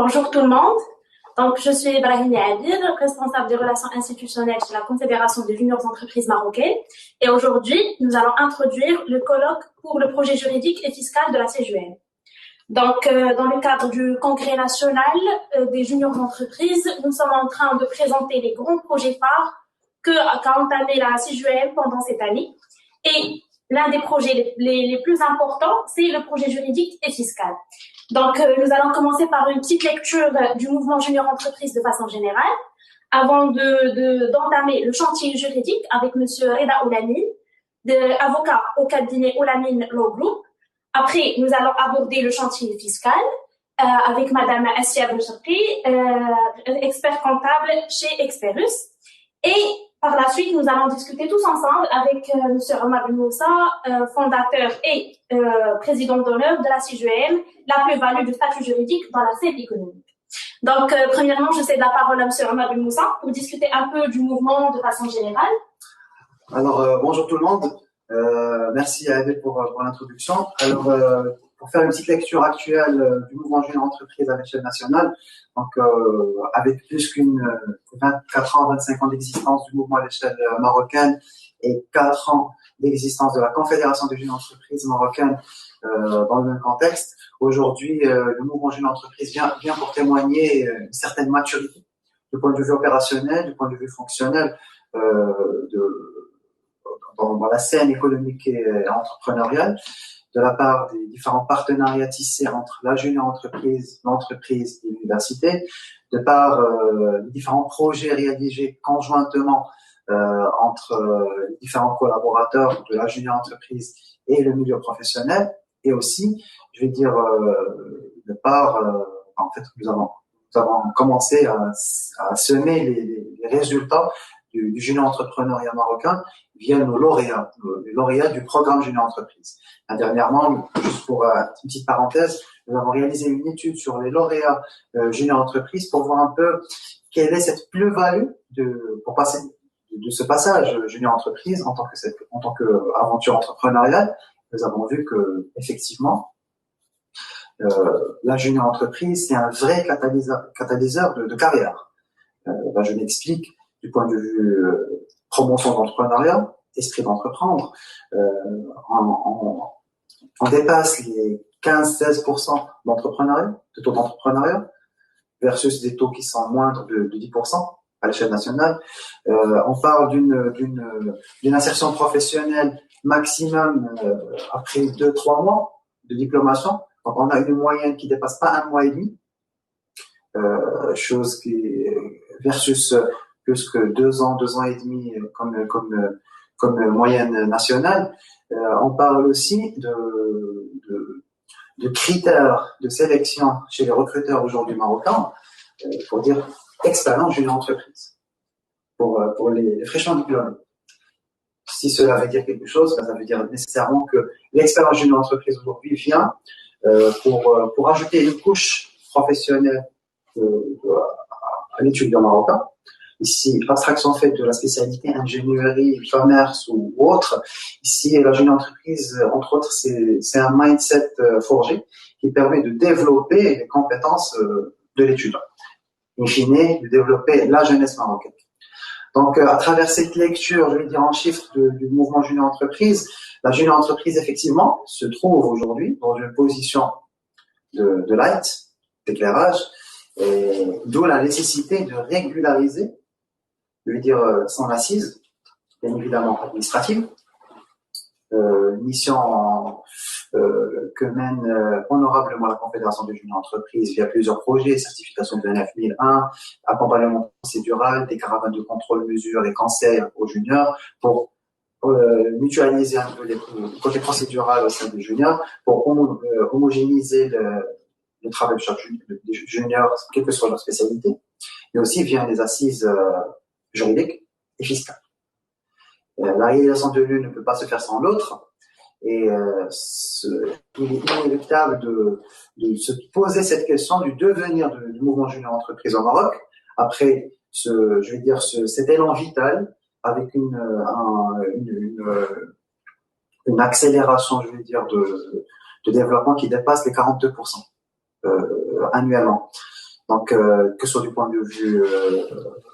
Bonjour tout le monde. Donc, je suis Ibrahim Abir, responsable des relations institutionnelles chez la Confédération des juniors entreprises marocaines. Et aujourd'hui, nous allons introduire le colloque pour le projet juridique et fiscal de la CJUM. Donc, dans le cadre du Congrès national des juniors entreprises, nous sommes en train de présenter les grands projets phares qu'a entamé la CJUM pendant cette année. Et l'un des projets les plus importants, c'est le projet juridique et fiscal. Donc, nous allons commencer par une petite lecture du mouvement junior entreprise de façon générale, avant d'entamer le chantier juridique avec Monsieur Reda Oulamine, avocat au cabinet Oulamine Law Group. Après, nous allons aborder le chantier fiscal avec Madame Assia Bouchakri, expert comptable chez Experus. Et par la suite, nous allons discuter tous ensemble avec Monsieur Omar Ben Moussa, fondateur et président d'honneur de la CJUM, la plus-value du statut juridique dans la scène économique. Donc, premièrement, je cède la parole à Monsieur Omar Ben Moussa pour discuter un peu du mouvement de façon générale. Alors, bonjour tout le monde. Merci à Abel pour l'introduction. Alors, pour faire une petite lecture actuelle du mouvement junior entreprise à l'échelle nationale, donc avec plus qu'une 24 ans, 25 ans d'existence du mouvement à l'échelle marocaine et 4 ans d'existence de la Confédération des juniors entreprises marocaines dans le même contexte, aujourd'hui, le mouvement junior entreprise vient pour témoigner une certaine maturité du point de vue opérationnel, du point de vue fonctionnel, dans la scène économique et entrepreneuriale, de la part des différents partenariats tissés entre la junior entreprise, l'entreprise et l'université, de par les différents projets réalisés conjointement entre les différents collaborateurs de la junior entreprise et le milieu professionnel, et aussi, je vais dire, de par, en fait, nous avons commencé à semer les résultats du junior entrepreneuriat marocain via nos lauréats, les lauréats du programme junior entreprise. Dernièrement, juste pour une petite parenthèse, nous avons réalisé une étude sur les lauréats junior entreprise pour voir un peu quelle est cette plus-value pour passer de ce passage junior entreprise en tant que aventure entrepreneuriale. Nous avons vu que effectivement la junior entreprise c'est un vrai catalyseur de carrière. Je m'explique. Du point de vue promotion d'entrepreneuriat, esprit d'entreprendre, on dépasse les 15-16% d'entrepreneuriat, de taux d'entrepreneuriat, versus des taux qui sont moindres de 10% à l'échelle nationale. On parle d'une insertion professionnelle maximum après 2-3 mois de diplomation. Donc on a une moyenne qui dépasse pas 1 mois et demi, chose qui versus plus que 2 ans et demi comme moyenne nationale. On parle aussi de critères de sélection chez les recruteurs aujourd'hui marocains pour dire expérience junior entreprise pour les fraîchement diplômés. Si cela veut dire quelque chose, ça veut dire nécessairement que l'expérience junior entreprise aujourd'hui vient pour ajouter une couche professionnelle à l'étudiant marocain. Ici, l'abstraction faite de la spécialité ingénierie, commerce ou autre. Ici, la jeune entreprise, entre autres, c'est un mindset forgé qui permet de développer les compétences de l'étudiant. In fine, de développer la jeunesse marocaine. Donc, à travers cette lecture, je vais dire en chiffres du mouvement junior entreprise, la junior entreprise, effectivement, se trouve aujourd'hui dans une position de light, d'éclairage, d'où la nécessité de régulariser, je veux dire son assise, bien évidemment administrative, mission que mène honorablement la Confédération des juniors entreprises via plusieurs projets, certification de 9001, accompagnement procédural, des caravanes de contrôle, mesures et conseils aux juniors pour mutualiser un peu le côté procédural au sein des juniors, pour homogénéiser le travail de chaque junior, quelle que soit leur spécialité, mais aussi via les assises juridiques et fiscales. La réalisation de l'une ne peut pas se faire sans l'autre, et il est inéluctable de se poser cette question du devenir du mouvement junior entreprise au Maroc, après cet élan vital, avec une accélération, je veux dire, de développement qui dépasse les 42% annuellement. Donc, que ce soit du point de vue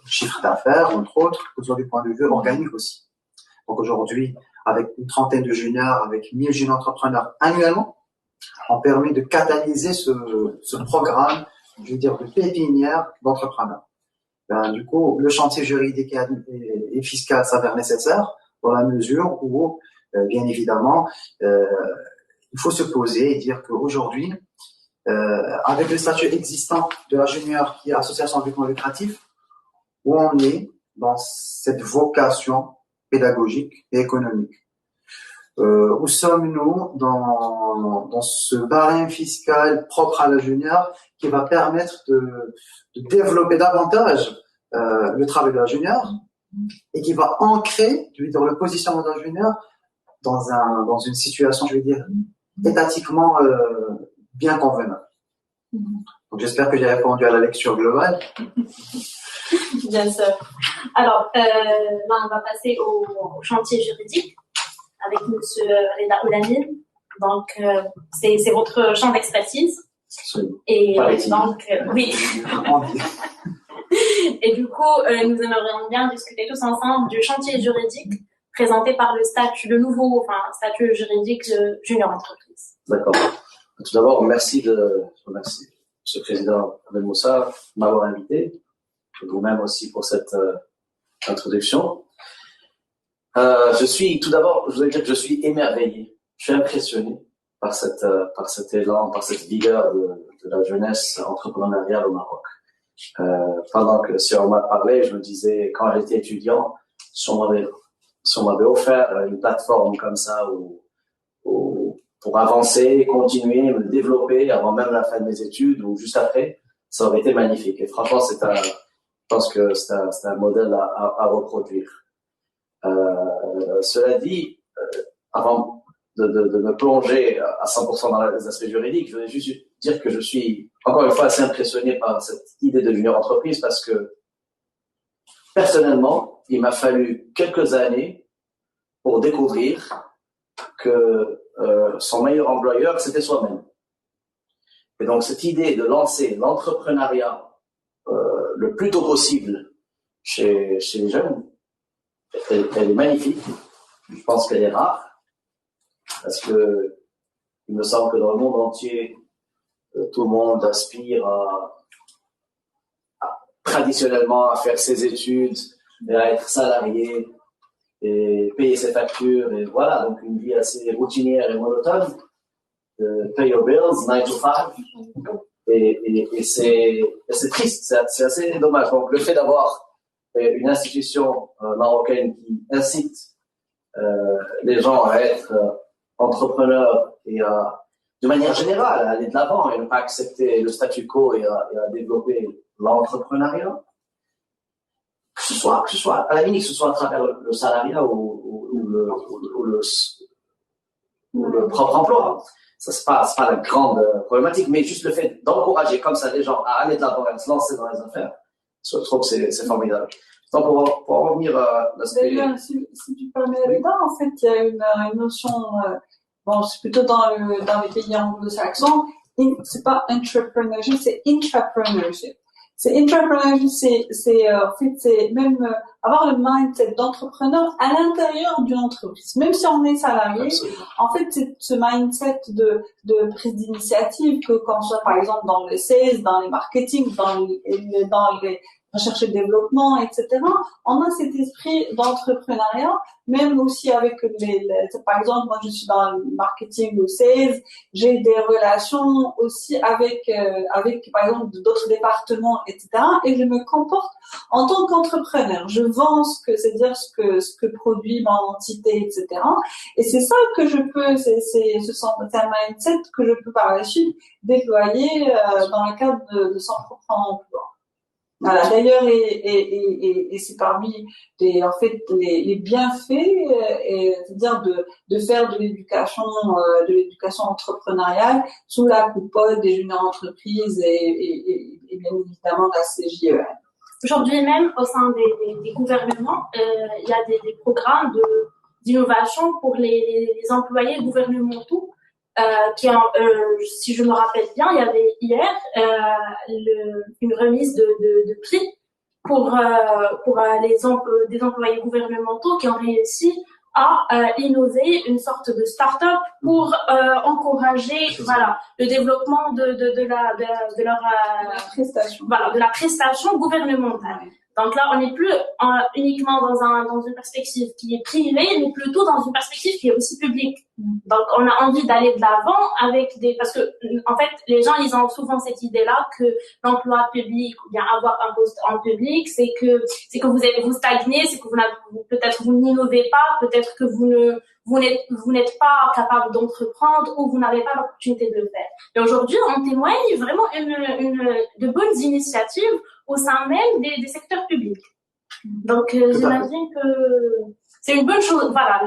chiffre d'affaires, entre autres, que ce soit du point de vue organique aussi. Donc aujourd'hui, avec une trentaine de juniors, avec 1000 jeunes entrepreneurs annuellement, on permet de catalyser ce programme, je veux dire, de pépinière d'entrepreneurs. Du coup, le chantier juridique et fiscal s'avère nécessaire dans la mesure où, bien évidemment, il faut se poser et dire qu'aujourd'hui, avec le statut existant de la junior qui est association à but non lucratif, où on est dans cette vocation pédagogique et économique. Où sommes-nous dans ce barème fiscal propre à la junior qui va permettre de développer davantage le travail de la junior et qui va ancrer, je veux dire, le positionnement de la junior dans une situation, je veux dire, étatiquement bien convenable. Donc j'espère que j'ai répondu à la lecture globale. Bien sûr. Alors, là, on va passer au chantier juridique avec Monsieur Reda Oulamine. Donc, c'est votre champ d'expertise. Et donc, oui. Et du coup, nous aimerions bien discuter tous ensemble du chantier juridique présenté par le nouveau statut juridique de Junior Entreprise. D'accord. Tout d'abord, merci, Monsieur le Président Abdel Moussa, de m'avoir invité. Et vous-même aussi pour cette introduction. Tout d'abord, je voudrais dire que je suis émerveillé. Je suis impressionné par cet élan, par cette vigueur de la jeunesse entrepreneuriale au Maroc. Pendant que si on m'a parlé, je me disais, quand j'étais étudiant, si on m'avait offert une plateforme comme ça pour avancer, continuer, me développer avant même la fin de mes études ou juste après, ça aurait été magnifique. Et franchement, je pense que c'est un modèle à reproduire. Cela dit, avant de me plonger à 100% dans les aspects juridiques, je voudrais juste dire que je suis encore une fois assez impressionné par cette idée de junior entreprise parce que personnellement, il m'a fallu quelques années pour découvrir que son meilleur employeur, c'était soi-même. Et donc cette idée de lancer l'entrepreneuriat le plus tôt possible chez les jeunes, elle est magnifique. Je pense qu'elle est rare parce que il me semble que dans le monde entier, tout le monde aspire traditionnellement à faire ses études et à être salarié et payer ses factures et voilà, donc une vie assez routinière et monotone. Pay your bills, 9 to 5. Et c'est triste, c'est assez dommage. Donc le fait d'avoir une institution marocaine qui incite les gens à être entrepreneurs et de manière générale à aller de l'avant et ne pas accepter le statu quo et à développer l'entrepreneuriat, que ce soit à la limite, que ce soit à travers le salariat ou le propre emploi. Ça, c'est pas la grande problématique, mais juste le fait d'encourager comme ça les gens à aller de l'avant et à se lancer dans les affaires, je trouve que c'est formidable. Donc, pour en revenir à l'aspect... Si tu permets, là, en fait, il y a une notion, c'est plutôt dans les pays anglo-saxons, c'est pas entrepreneurship, c'est intrapreneurship. C'est intrapreneurship, en fait, c'est même avoir le mindset d'entrepreneur à l'intérieur d'une entreprise. Même si on est salarié, absolument. En fait, c'est ce mindset de prise d'initiative que quand on soit, par exemple, dans le sales, dans les marketing, dans les recherche et développement, etc. On a cet esprit d'entrepreneuriat, même aussi avec par exemple, moi je suis dans le marketing ou sales, j'ai des relations aussi avec par exemple d'autres départements, etc. Et je me comporte en tant qu'entrepreneur. Je vends ce que produit mon entité, etc. Et c'est ça que je peux, c'est un mindset que je peux par la suite déployer dans le cadre de son propre emploi. Voilà, d'ailleurs, et c'est parmi les bienfaits, c'est-à-dire de faire de l'éducation entrepreneuriale sous la coupole des juniors entreprises et bien évidemment de la CJEN. Aujourd'hui même, au sein des gouvernements, il y a des programmes d'innovation pour les employés gouvernementaux si je me rappelle bien, il y avait hier une remise de prix pour des employés gouvernementaux qui ont réussi à innover une sorte de start-up pour encourager le développement de la prestation gouvernementale. Donc là, on n'est plus uniquement dans une perspective qui est privée, mais plutôt dans une perspective qui est aussi publique. Donc on a envie d'aller de l'avant parce que en fait les gens ils ont souvent cette idée-là que l'emploi public ou bien avoir un poste en public, c'est que vous stagnez, c'est que peut-être vous n'innovez pas, peut-être que vous n'êtes pas capable d'entreprendre ou vous n'avez pas l'opportunité de le faire. Et aujourd'hui, on témoigne vraiment de bonnes initiatives au sein même des secteurs publics. Donc, j'imagine que c'est une bonne chose. Voilà,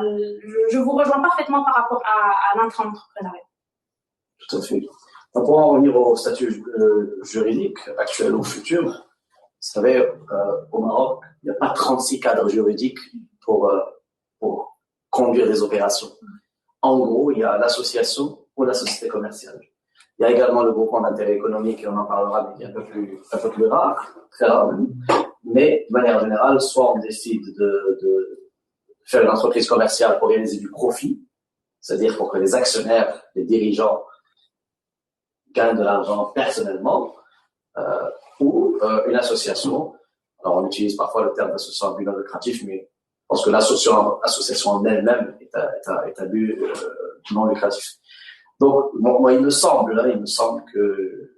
je vous rejoins parfaitement par rapport à l'intrapreneuriat. Tout à fait. Donc, pour en revenir au statut juridique actuel ou futur, vous savez, au Maroc, il n'y a pas 36 cadres juridiques pour conduire des opérations. En gros, il y a l'association ou la société commerciale. Il y a également le groupement d'intérêt économique, et on en parlera, mais qui est un peu plus rare, très rare. Mais, de manière générale, soit on décide de faire une entreprise commerciale pour réaliser du profit, c'est-à-dire pour que les actionnaires, les dirigeants gagnent de l'argent personnellement, ou une association. Alors, on utilise parfois le terme d'association à but non lucratif, mais je pense que l'association en elle-même est à but non lucratif. Donc, moi, il me semble que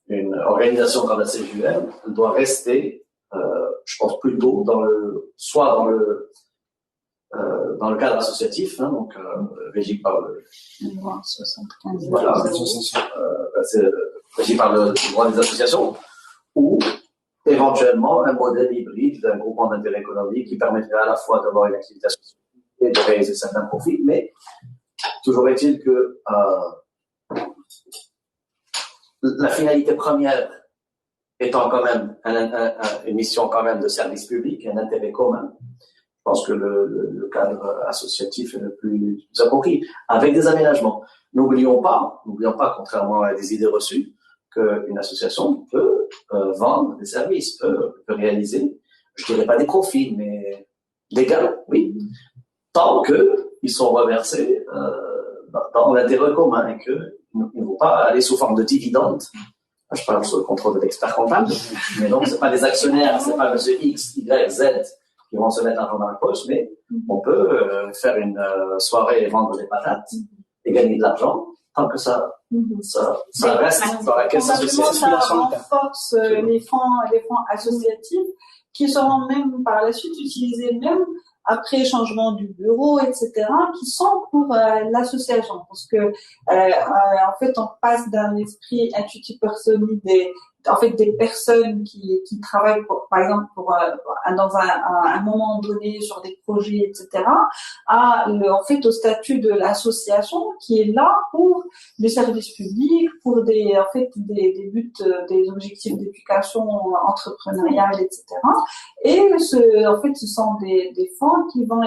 une organisation comme la CJUM doit rester, je pense plutôt dans le cadre associatif, donc régi par le régi par le droit des associations, ou éventuellement un modèle hybride d'un groupement d'intérêt économique qui permettrait à la fois d'avoir une activité associative et de réaliser certains profits, mais toujours est-il que la finalité première étant quand même une mission quand même de service public, un intérêt commun. Je pense que le cadre associatif est le plus approprié, avec des aménagements. N'oublions pas, contrairement à des idées reçues, qu'une association peut vendre des services, peut réaliser, je dirais pas des profits, mais des gains, oui, tant qu'ils sont reversés dans l'intérêt commun et qu'ils ne vont pas aller sous forme de dividendes. Je parle sous le contrôle de l'expert comptable, mais donc c'est pas des actionnaires, c'est pas monsieur X, Y, Z qui vont se mettre l'argent dans la poche, mais on peut faire une soirée et vendre des patates et gagner de l'argent tant que ça reste dans la caisse associative. Ça renforce les fonds associatifs qui seront même par la suite utilisés même après changement du bureau, etc., qui sont pour l'association, parce que en fait on passe d'un esprit intuitif personnel des personnes qui travaillent par exemple dans un moment donné sur des projets, etc., au statut de l'association qui est là pour des services publics, pour des buts, des objectifs d'éducation entrepreneuriale, etc. Et ce sont des fonds qui vont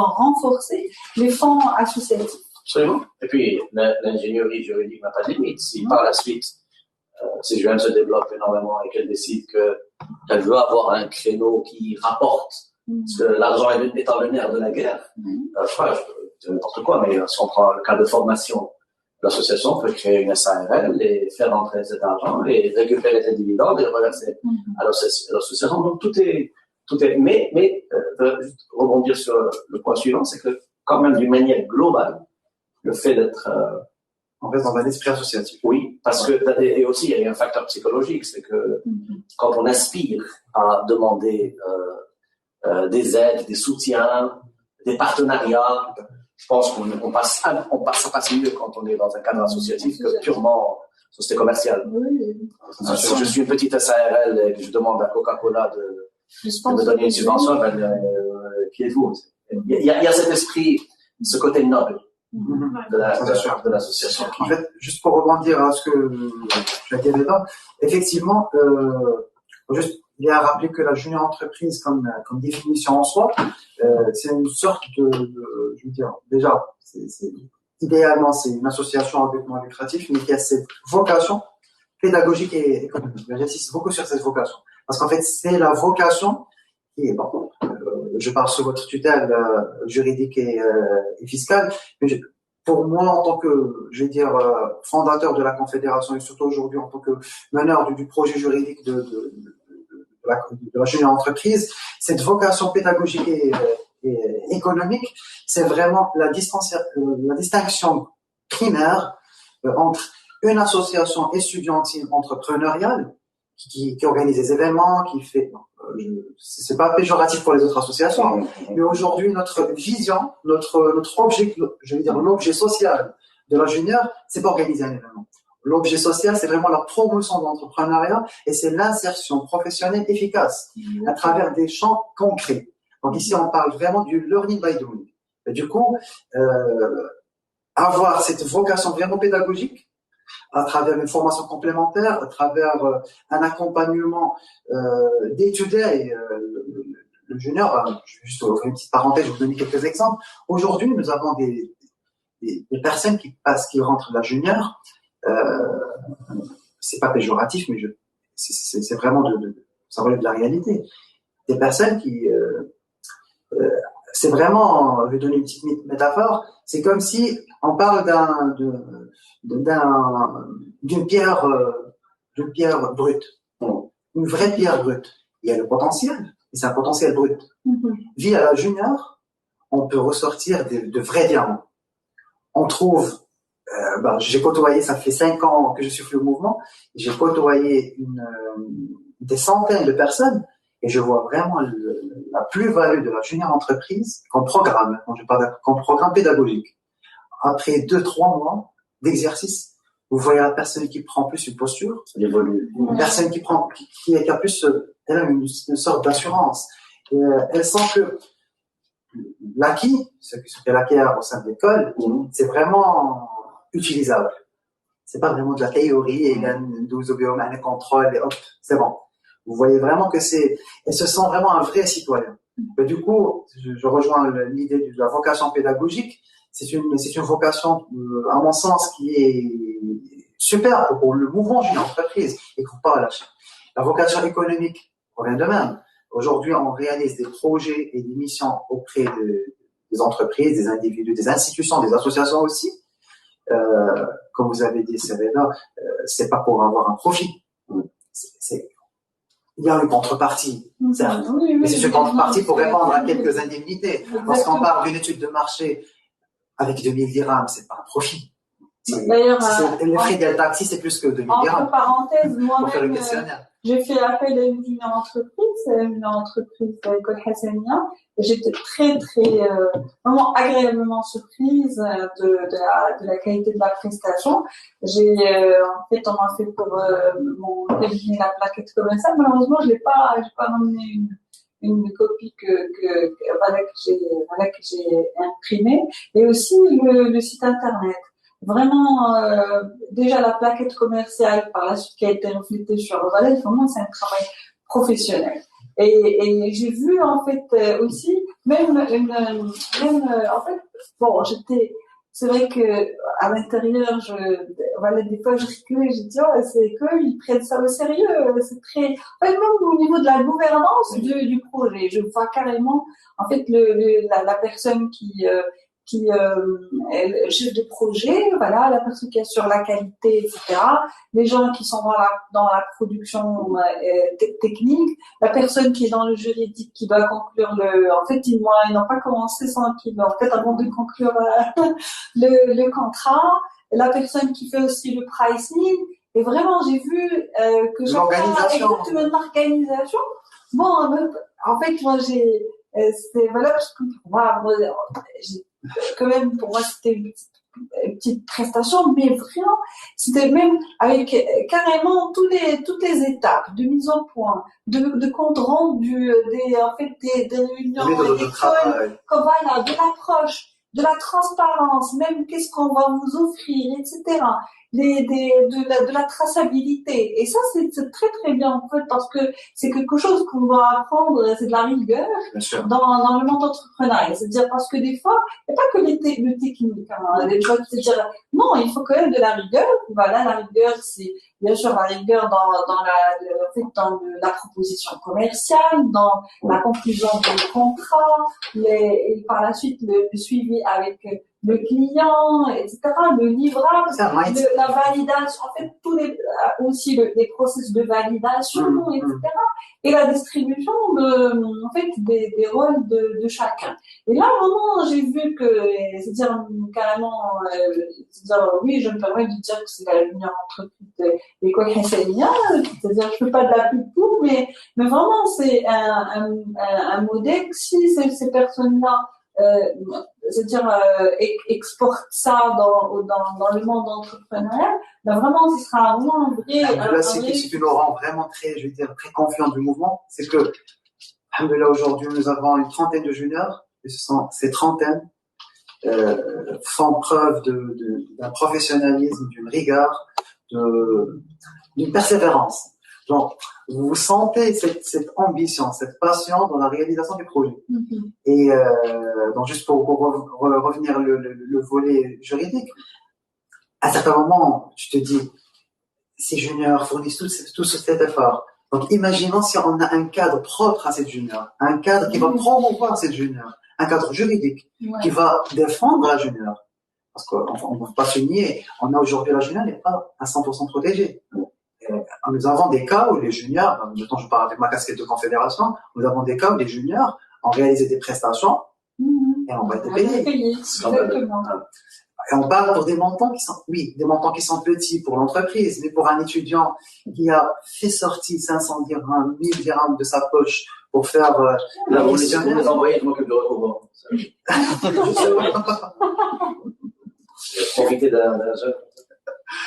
renforcer les fonds associatifs. Absolument. Et puis l'ingénierie juridique n'a pas de limite. Si par la suite CJUM se développe énormément et qu'elle décide qu'elle veut avoir un créneau qui rapporte, parce que l'argent étant le nerf de la guerre, je dis n'importe quoi, mais si on prend le cas de formation, l'association peut créer une SARL et faire rentrer cet argent et récupérer ses dividendes et le reverser à l'association. Donc tout est, mais juste rebondir sur le point suivant, c'est que quand même d'une manière globale, le fait d'être on reste dans un esprit associatif. Oui, parce que, et aussi, il y a un facteur psychologique, c'est que quand on aspire à demander des aides, des soutiens, des partenariats, je pense ça passe mieux quand on est dans un cadre associatif que purement société commerciale. Oui. Je suis une petite SARL et je demande à Coca-Cola de me donner une subvention, qui êtes-vous? Il y a cet esprit, ce côté noble de l'association. En fait, juste pour rebondir à ce que tu as dit dedans, effectivement, juste il est à rappeler que la junior entreprise, comme définition en soi, c'est une sorte je veux dire, déjà, idéalement, c'est une association à but non lucratif, mais qui a cette vocation pédagogique et économique. J'insiste beaucoup sur cette vocation. Parce qu'en fait, c'est la vocation qui est, bon, je parle sous votre tutelle juridique et fiscale, mais pour moi, en tant que, je vais dire, fondateur de la Confédération et surtout aujourd'hui en tant que meneur du projet juridique de la junior entreprise, cette vocation pédagogique et économique, c'est vraiment la distinction primaire entre une association estudiantine entrepreneuriale qui organise des événements, qui fait, c'est pas péjoratif pour les autres associations, mais aujourd'hui notre vision, notre objet, je veux dire l'objet social de la junior, c'est pas organiser un événement. L'objet social, c'est vraiment la promotion de l'entrepreneuriat et c'est l'insertion professionnelle efficace à travers des champs concrets. Donc ici, on parle vraiment du learning by doing. Et du coup, avoir cette vocation vraiment pédagogique à travers une formation complémentaire, à travers un accompagnement d'étudiants et le junior, juste ouvrir une petite parenthèse, je vais vous donner quelques exemples. Aujourd'hui, nous avons des personnes qui rentrent de la junior, c'est pas péjoratif, mais c'est vraiment ça relève de la réalité. Des personnes qui c'est vraiment, je vais donner une petite métaphore, c'est comme si on parle d'une pierre brute, une vraie pierre brute. Il y a le potentiel, et c'est un potentiel brut. Via la junior, on peut ressortir de vrais diamants. On trouve, j'ai côtoyé, ça fait 5 ans que je suis le mouvement, j'ai côtoyé des centaines de personnes, et je vois vraiment la plus-value de la junior entreprise comme programme, quand je parle comme programme pédagogique. Après 2-3 mois d'exercice, vous voyez la personne qui prend plus une posture, une personne qui a plus, elle a une sorte d'assurance. Et, elle sent que l'acquis, ce qu'elle acquiert au sein de l'école, c'est vraiment utilisable. C'est pas vraiment de la théorie et un 12 obéomènes et contrôle et hop, c'est bon. Vous voyez vraiment que elle se sent vraiment un vrai citoyen. Mais du coup, je rejoins l'idée de la vocation pédagogique. C'est une vocation, à mon sens, qui est super pour le mouvement d'une entreprise et qu'il ne faut pas lâcher. La vocation économique, rien de même. Aujourd'hui, on réalise des projets et des missions auprès des entreprises, des individus, des institutions, des associations aussi. Comme vous avez dit, Serena, c'est pas pour avoir un profit. Il y a une contrepartie, certes. Mais c'est une contrepartie pour répondre à quelques indemnités. Lorsqu'on parle d'une étude de marché avec 2000 dirhams, c'est pas un profit. D'ailleurs, les frais de taxi, c'est plus que 2000 dirhams. Entre parenthèses, moi-même, j'ai fait appel à une junior entreprise de l'école Hassania. J'étais très, très, vraiment agréablement surprise de la qualité de la prestation. En fait, on m'a fait pour mon désigner la plaquette commerciale. Malheureusement, j'ai pas ramené une copie que j'ai imprimée. Et aussi le site internet. Vraiment, déjà la plaquette commerciale par la suite qui a été reflétée sur le Valais, vraiment c'est un travail professionnel. Et j'ai vu en fait aussi même en fait bon c'est vrai que à l'intérieur des fois je reculais, j'ai dit c'est que ils prennent ça au sérieux, c'est très en fait même au niveau de la gouvernance du projet, je vois carrément en fait la personne qui est le chef de projet, voilà, la personne qui assure la qualité, etc. Les gens qui sont dans la production technique, la personne qui est dans le juridique qui doit conclure en fait, ils n'ont pas commencé sans en fait, avant de conclure le contrat, la personne qui fait aussi le pricing, et vraiment, j'ai vu que l'organisation. Une organisation. Bon, en fait, moi, c'était valable parce que quand même, pour moi, c'était une petite prestation, mais vraiment, c'était même avec carrément toutes les étapes de mise au point, de compte rendu, des réunions, des calls, voilà, de l'approche, de la transparence, même qu'est-ce qu'on va vous offrir, etc. de la traçabilité. Et ça, c'est très très bien en fait parce que c'est quelque chose qu'on va apprendre, c'est de la rigueur dans le monde entrepreneurial. C'est-à-dire parce que des fois, il n'y a pas que le technique. Hein. C'est-à-dire, non, il faut quand même de la rigueur. Voilà, la rigueur, c'est bien sûr la rigueur dans la proposition commerciale, dans la conclusion du contrat, et par la suite le suivi avec le client, etc., le livrable, la validation, en fait, aussi les processus de validation, etc., et la distribution en fait, des rôles de chacun. Et là, vraiment, j'ai vu que, c'est-à-dire, carrément, c'est-à-dire, oui, je me permets de dire que c'est la lumière entreprise de l'école hessénia, c'est-à-dire, je fais pas de la pub pour, mais vraiment, c'est un modèle, si ces personnes-là, c'est-à-dire exporte ça dans le monde entrepreneurial, ben vraiment ce sera vraiment un vrai. Ce qui nous rend vraiment très, je veux dire, très confiants du mouvement, c'est que, alhamdoulilah, aujourd'hui nous avons une trentaine de juniors, et ces trentaines font preuve d'un professionnalisme, d'une rigueur, d'une persévérance. Donc, vous sentez cette ambition, cette passion dans la réalisation du projet. Et donc, juste pour revenir le volet juridique, à certains moments, tu te dis, ces juniors fournissent tout cet effort. Donc, imaginons si on a un cadre propre à cette junior, un cadre qui va promouvoir cette junior, un cadre juridique qui va défendre la junior. Parce qu'on ne peut pas se nier, on a aujourd'hui la junior n'est pas à 100% protégée. Nous avons des cas où les juniors, maintenant je parle avec ma casquette de confédération, nous avons des cas où les juniors ont réalisé des prestations et on va être payés. Exactement. Et on parle pour des montants qui sont petits pour l'entreprise, mais pour un étudiant qui a fait sortir 500 dirhams, 1000 dirhams de sa poche pour faire la question. Vous les envoyez, je m'occupe de recouvrement. Profiter d'un jeune.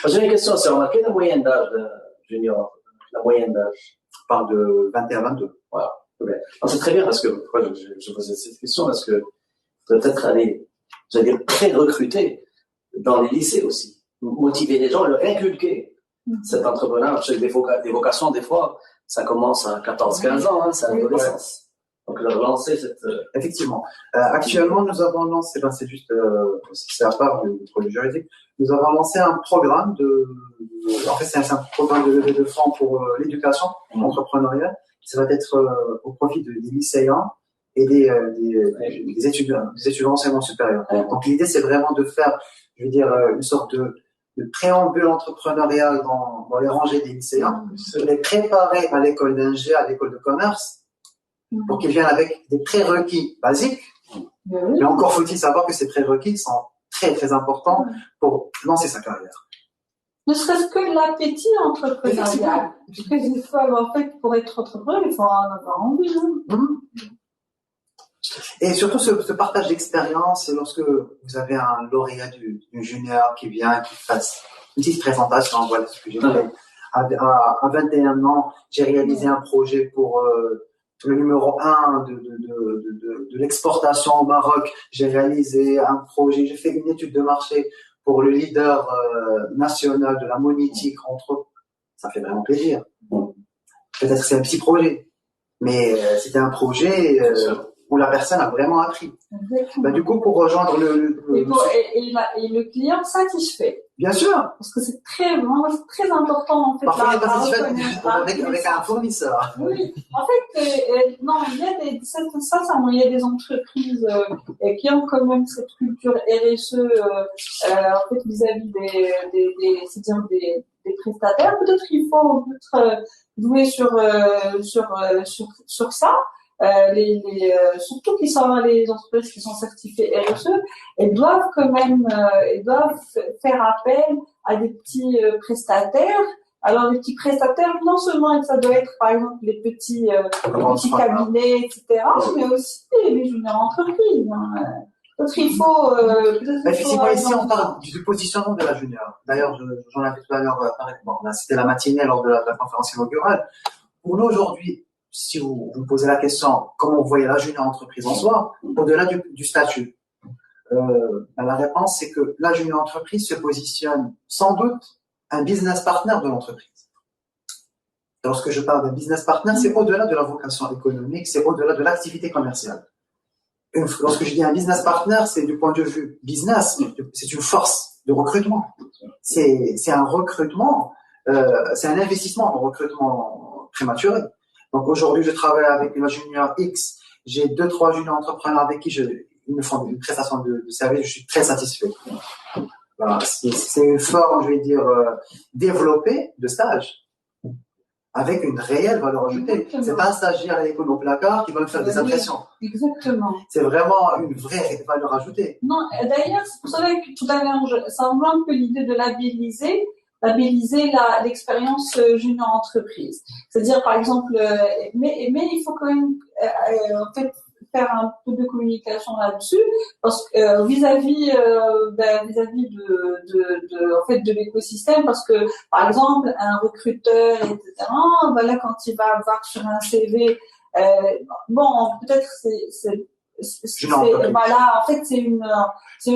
J'ai une question, c'est remarqué la moyenne d'âge de junior, la moyenne d'âge. On parle de 21 à 22. Voilà. C'est très bien parce que, pourquoi je posais cette question, parce que peut-être aller, j'allais dire, pré-recruter dans les lycées aussi. Motiver les gens, leur inculquer cet entrepreneur. Des vocations, des fois, ça commence à 14-15 ans, hein, c'est l'adolescence. Donc, leur lancer cette... Effectivement. Actuellement, nous avons lancé, c'est juste, c'est à part du projet juridique, nous avons lancé un programme en fait, c'est un programme de levée de fonds pour l'éducation entrepreneuriale. Ça va être au profit des lycéens et des étudiants d'enseignement supérieur. Donc, l'idée, c'est vraiment de faire, je veux dire, une sorte de préambule entrepreneurial dans les rangées des lycéens, de les préparer à l'école d'ingé, à l'école de commerce, pour qu'ils viennent avec des prérequis basiques. Mais encore faut-il savoir que ces prérequis sont très très importants pour lancer sa carrière. Ne serait-ce que l'appétit entrepreneurial. Parce que il faut, en fait, pour être entrepreneur, il faut en avoir envie. Et surtout ce partage d'expérience, lorsque vous avez un lauréat du junior qui vient, qui fasse une petite présentation, voilà ce que j'ai fait. À 21 ans, j'ai réalisé un projet pour le numéro 1 de l'exportation au Maroc. J'ai réalisé un projet, j'ai fait une étude de marché pour le leader national de la monétique ça fait vraiment plaisir. Peut-être que c'est un petit projet, mais c'était un projet où la personne a vraiment appris. Du coup, pour rejoindre et le client satisfait. Bien sûr. Parce que c'est très important, en fait. Parfois, il n'est pas satisfait avec un fournisseur. Oui. En fait, non, il y a des entreprises qui ont quand même cette culture RSE, en fait, vis-à-vis des prestataires. Peut-être qu'il faut jouer sur ça. Surtout qui sont les entreprises qui sont certifiées RSE, elles doivent quand même, faire appel à des petits prestataires. Alors les petits prestataires, non seulement ça doit être par exemple les petits cabinets, etc., mais aussi les juniors entreprises. Parce qu'il faut. Effectivement, ici on parle du positionnement de la junior. D'ailleurs, j'en avais tout à l'heure parlé. Bon, là, c'était la matinée lors de la conférence inaugurale. Pour nous aujourd'hui, si vous posez la question, comment vous voyez la junior entreprise en soi, au-delà du statut, La réponse, c'est que la junior entreprise se positionne sans doute un business partner de l'entreprise. Lorsque je parle d'un business partner, c'est au-delà de la vocation économique, c'est au-delà de l'activité commerciale. Lorsque je dis un business partner, c'est du point de vue business, c'est une force de recrutement. C'est un recrutement, c'est un investissement en recrutement prématuré. Donc aujourd'hui, je travaille avec la junior X, j'ai 2-3 juniors entrepreneurs avec qui ils me font une prestation de service, je suis très satisfait. Voilà, c'est une forme, je vais dire, développée de stage, avec une réelle valeur ajoutée. Exactement. C'est pas un stagiaire à l'école au placard qui va me faire des impressions. Exactement. C'est vraiment une vraie valeur ajoutée. Non, d'ailleurs, c'est pour ça que tout à l'heure, ça rejoint un peu l'idée de labelliser l'expérience junior entreprise. C'est-à-dire, par exemple, mais il faut quand même, en fait, faire un peu de communication là-dessus, parce que vis-à-vis en fait de l'écosystème, parce que par exemple un recruteur, etc. Voilà, quand il va voir sur un CV, bon, peut-être voilà, en fait c'est une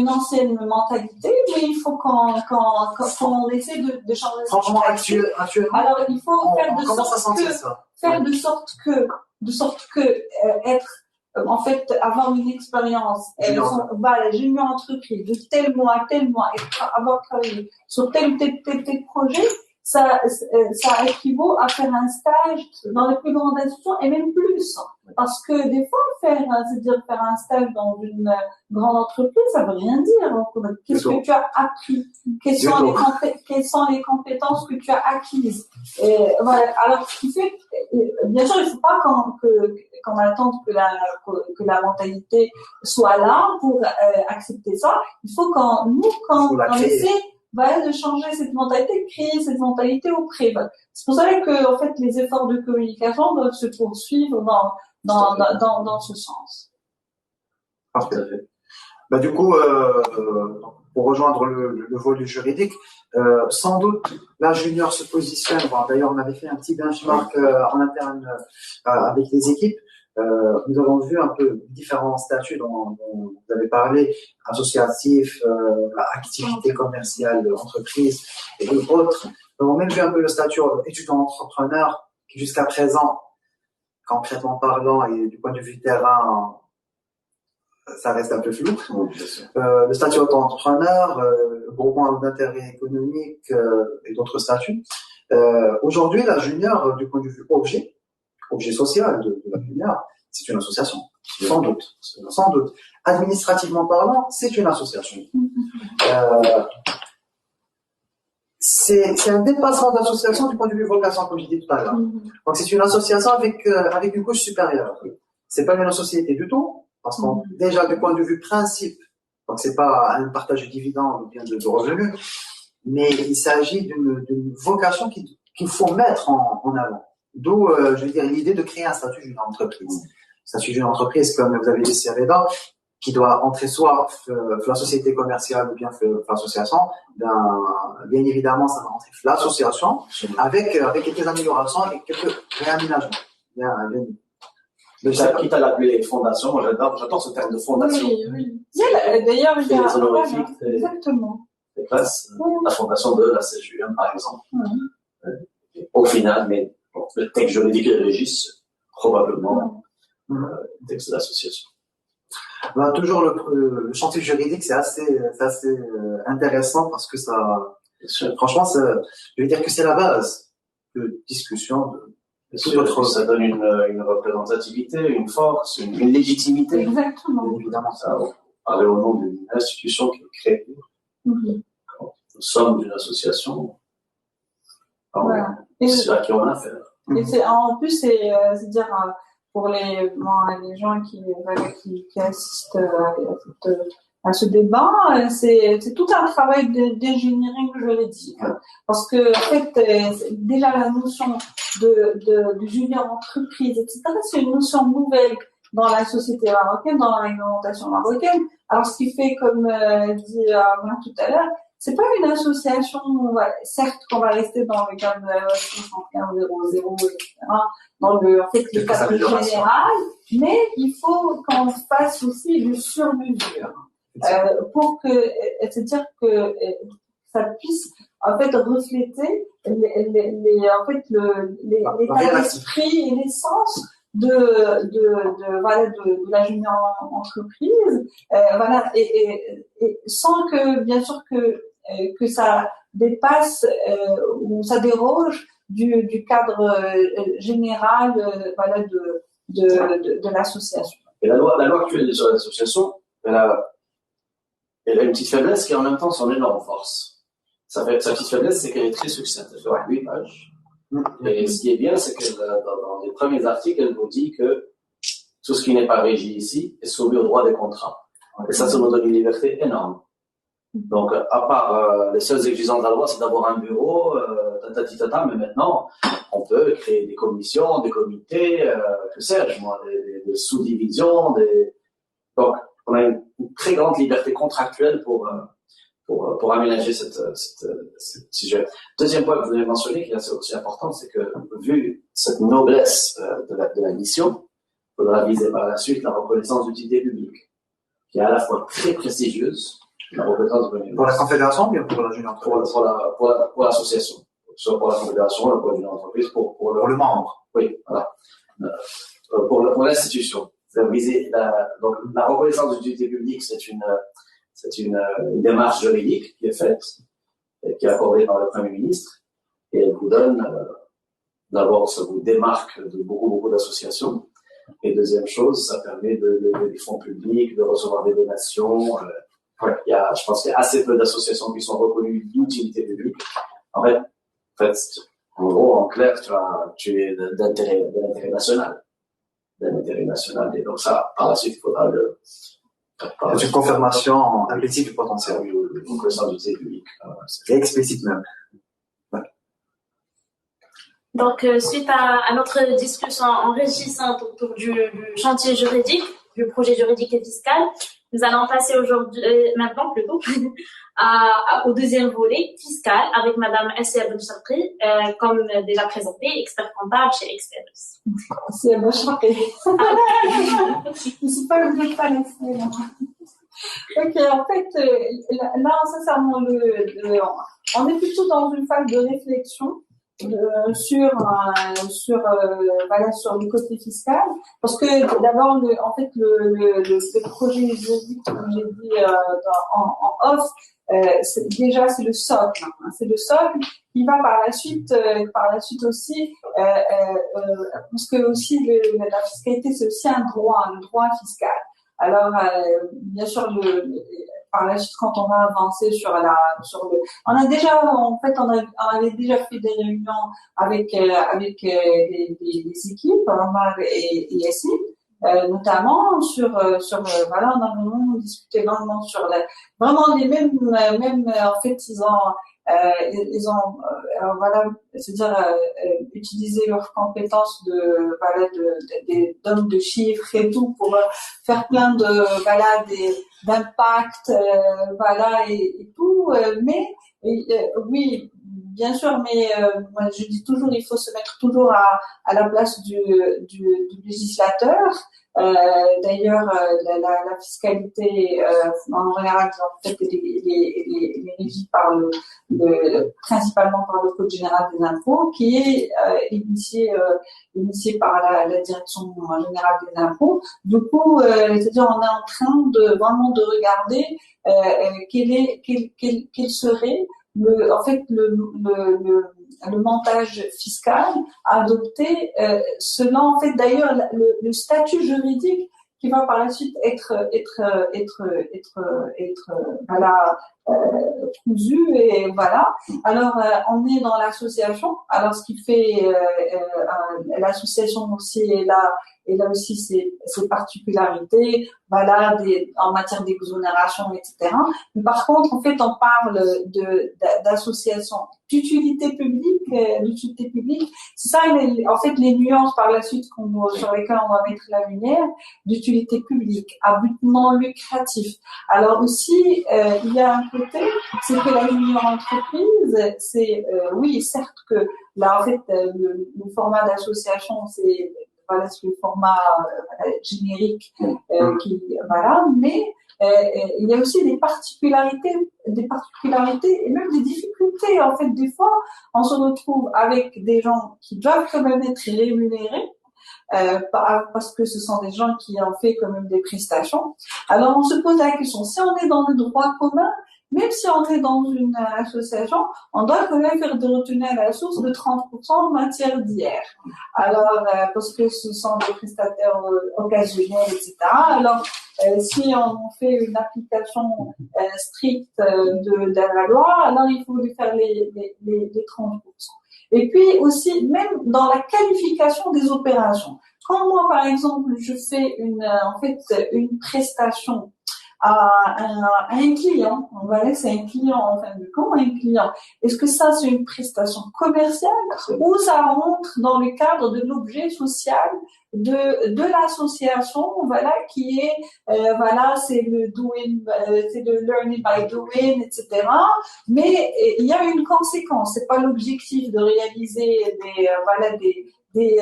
ancienne mentalité, mais il faut qu'on essaie de changer. Franchement, actuellement, alors il faut faire de sorte que être en fait, avoir une expérience, junior entreprise, de tel mois à tel mois, et avoir travaillé sur tel projet, ça équivaut à faire un stage dans les plus grandes institutions et même plus. Parce que des fois, faire un stage dans une grande entreprise, ça veut rien dire. Qu'est-ce que tu as appris? Quelles sont les compétences que tu as acquises? Et voilà. Alors, ce qui fait, bien sûr, il ne faut pas qu'on attende que la mentalité soit là pour accepter ça. Il faut qu'on essaie de changer cette mentalité, de créer cette mentalité auprès. C'est pour ça que, en fait, les efforts de communication doivent se poursuivre dans ce sens. Parfait. Du coup, pour rejoindre le volet juridique, sans doute, la junior se positionne. Bon, d'ailleurs, on avait fait un petit benchmark en interne avec les équipes. Nous avons vu un peu différents statuts dont vous avez parlé, associatif, activité commerciale, entreprise et autres. Nous avons même vu un peu le statut étudiant-entrepreneur qui jusqu'à présent, concrètement parlant et du point de vue terrain, ça reste un peu flou. Le statut auto-entrepreneur, groupement d'intérêt économique et d'autres statuts. Aujourd'hui, la junior, du point de vue objet social de la junior, c'est une association, sans doute. Administrativement parlant, c'est une association. C'est un dépassement d'association du point de vue vocation, comme je disais tout à l'heure. Donc c'est une association avec une couche supérieure. C'est pas une société du tout, parce que déjà du point de vue principe, donc c'est pas un partage de dividendes ou bien de revenus, mais il s'agit d'une vocation qu'il faut mettre en avant. D'où, je veux dire, l'idée de créer un statut d'une entreprise. Statut d'une entreprise, comme vous avez dit, Sereda, qui doit entrer soit la société commerciale ou bien l'association. Bien évidemment, ça va entrer l'association avec quelques améliorations et quelques réaménagements. Quitte à l'appeler fondation, moi j'adore ce terme de fondation. Oui. D'ailleurs, il y a honorifiques, exactement. Des classes, la fondation de la CGM, par exemple. Au final, mais le texte juridique et régisse probablement le texte de l'association. Toujours le chantier juridique, c'est assez intéressant parce que ça, franchement, je veux dire que c'est la base de discussion de toute autre chose. Ça donne une représentativité, une force, une légitimité. Exactement. Bien évidemment, ça va parler au nom d'une institution qui est créée. Nous sommes d'une association. C'est à qui on a affaire. Et en plus, c'est-à-dire pour les gens qui assistent à ce débat, c'est tout un travail d'ingénierie juridique. Parce que, en fait, déjà la notion de junior entreprise, etc., c'est une notion nouvelle dans la société marocaine, dans la réglementation marocaine. Alors, ce qui fait, comme dit Arnaud tout à l'heure, c'est pas une association, certes qu'on va rester dans le cadre de la loi 6100, etc., dans le cadre général, mais il faut qu'on fasse aussi du sur-mesure. pour que, c'est-à-dire que ça puisse en fait refléter l'état d'esprit et l'essence de la junior entreprise, voilà, et sans que, bien sûr, que ça dépasse ou ça déroge du cadre général, voilà, de l'association. Et la loi actuelle sur l'association, elle a une petite faiblesse qui est en même temps son énorme force. Sa petite faiblesse, c'est qu'elle est très succincte. Elle fait 8 pages. Et ce qui est bien, c'est que dans les premiers articles, elle nous dit que tout ce qui n'est pas régi ici est soumis au droit des contrats. Et ça nous donne une liberté énorme. Donc, à part les seules exigences de la loi, c'est d'avoir un bureau, mais maintenant, on peut créer des commissions, des comités, que sais-je, moi, des sous-divisions, donc, on a une très grande liberté contractuelle pour aménager ce sujet. Deuxième point que vous avez mentionné, qui est aussi important, c'est que, vu cette noblesse de la mission, il faudra viser par la suite la reconnaissance d'utilité publique, qui est à la fois très prestigieuse, la reconnaissance de pour la confédération ou bien pour la jeune entreprise? Pour l'association. Soit pour la confédération, pour la jeune entreprise, pour le membre. Oui, voilà. Pour l'institution. Donc, la reconnaissance d'utilité publique, c'est une démarche juridique qui est faite, qui est accordée par le Premier ministre, et elle vous donne, d'abord, ça vous démarque de beaucoup d'associations, et deuxième chose, ça permet de lever des fonds publics, de recevoir des donations. Je pense qu'il y a assez peu d'associations qui sont reconnues d'utilité publique. En gros, en clair, tu es de l'intérêt national. Et donc ça, par la suite, il faudra c'est une confirmation implicite du potentiel. Oui, une connaissance d'utilité publique. Et explicite même. Ouais. Donc, suite à notre discussion enrichissante autour du chantier juridique, du projet juridique et fiscal, nous allons passer maintenant plutôt, au deuxième volet fiscal avec Madame Assia Benchakri, comme déjà présenté, expert comptable chez Experus. C'est Benchakri. Je ne suis pas obligée de laisser. Ok, en fait, là, sincèrement, on est plutôt dans une phase de réflexion sur le côté fiscal, parce que d'abord le projet juridique, comme j'ai dit en off, c'est le socle, hein, c'est le socle qui va par la suite aussi parce que aussi la fiscalité, c'est aussi un droit fiscal. Alors bien sûr par la suite, quand on va avancer on avait déjà fait des réunions avec les équipes, Omar et Yassine, notamment on a vraiment discuté longuement sur vraiment les mêmes, en fait, ils ont c'est-à-dire utiliser leurs compétences d'hommes de chiffres et tout pour faire plein d'impact, et tout, mais oui, bien sûr, mais moi je dis toujours, il faut se mettre toujours à la place du législateur. D'ailleurs, la fiscalité, en général, en fait, elle est régie principalement par le Code général des impôts, qui est initié par la Direction générale des impôts. Du coup, c'est-à-dire, on est en train vraiment de regarder quel serait le montage fiscal à adopter selon, en fait, d'ailleurs, le statut juridique qui va par la suite être cousu, et voilà. Alors on est dans l'association. Alors ce qui fait l'association aussi est là aussi ses particularités, voilà, en matière d'exonération, etc. Mais par contre, en fait, on parle d'associations d'utilité publique. C'est ça, en fait, les nuances par la suite sur lesquelles on va mettre la lumière, d'utilité publique, à but non lucratif. Alors aussi, il y a un côté, c'est que la junior entreprise, c'est, oui, certes que là, en fait, le format d'association, c'est le format générique mais il y a aussi des particularités et même des difficultés. En fait, des fois, on se retrouve avec des gens qui doivent quand même être rémunérés, parce que ce sont des gens qui ont fait quand même des prestations. Alors, on se pose la question, si on est dans le droit commun, même si on est dans une association, on doit quand même faire des retenues à la source de 30% en matière d'IR. Alors, parce que ce sont des prestataires occasionnels, etc. Alors, si on fait une application stricte de la loi, alors il faut lui faire les 30%. Et puis aussi, même dans la qualification des opérations. Quand moi, par exemple, je fais une prestation à un client, on va laisser un client en fin de compte, un client. Est-ce que ça c'est une prestation commerciale ou ça rentre dans le cadre de l'objet social de l'association, voilà, qui est c'est le doing, c'est le learning by doing, etc. Mais il y a une conséquence, c'est pas l'objectif de réaliser des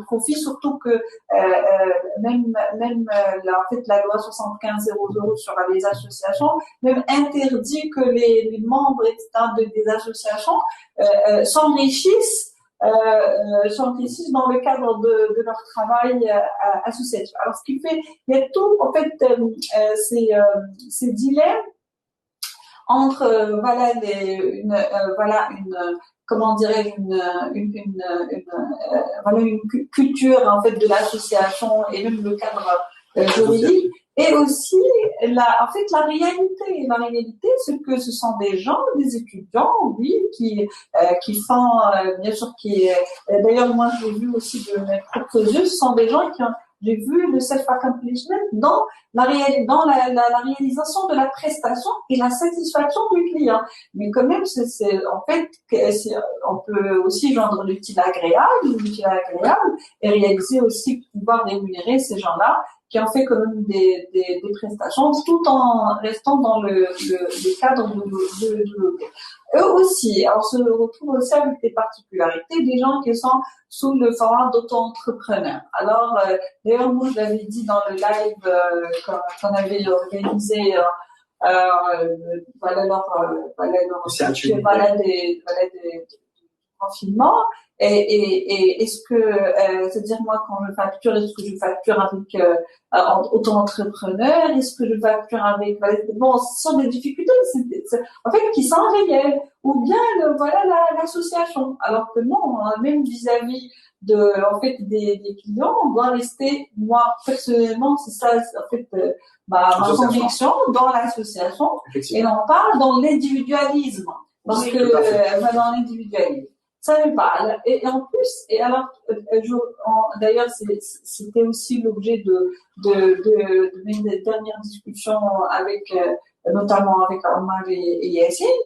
profits, surtout que la loi 75/00 sur les associations même interdit que les membres, etc., des associations s'enrichissent dans le cadre de leur travail associatif. Alors, ce qui fait, il y a tout, en fait, ces dilemmes entre, une culture, en fait, de l'association et même le cadre juridique. Et aussi, la réalité. La réalité, c'est que ce sont des gens, des étudiants, oui, qui font, bien sûr, d'ailleurs, moi, j'ai vu aussi de mes propres yeux, ce sont des gens j'ai vu le self-accomplishment dans la réalisation de la prestation et la satisfaction du client. Mais quand même, on peut aussi joindre l'utile agréable et réaliser aussi pouvoir rémunérer ces gens-là qui ont fait quand même des prestations tout en restant dans le cadre de l'objet. Eux aussi, on se retrouve aussi avec des particularités, des gens qui sont sous le format d'auto-entrepreneur. Alors, d'ailleurs, moi, je l'avais dit dans le live qu'on avait organisé, des confinements. Et est-ce que, c'est-à-dire moi quand je facture, est-ce que je facture avec auto-entrepreneur, est-ce que je facture avec, bon, ce sont des difficultés, en fait, qui sont réelles, ou bien l'association. Alors que non, même vis-à-vis des clients, on doit rester, moi personnellement, c'est ça, en fait, ma conviction dans l'association, et non pas dans l'individualisme, parce que dans l'individualisme. Ça me parle. Et en plus, et alors, d'ailleurs, c'était aussi l'objet de mes dernières discussions notamment avec Omar et Yassine,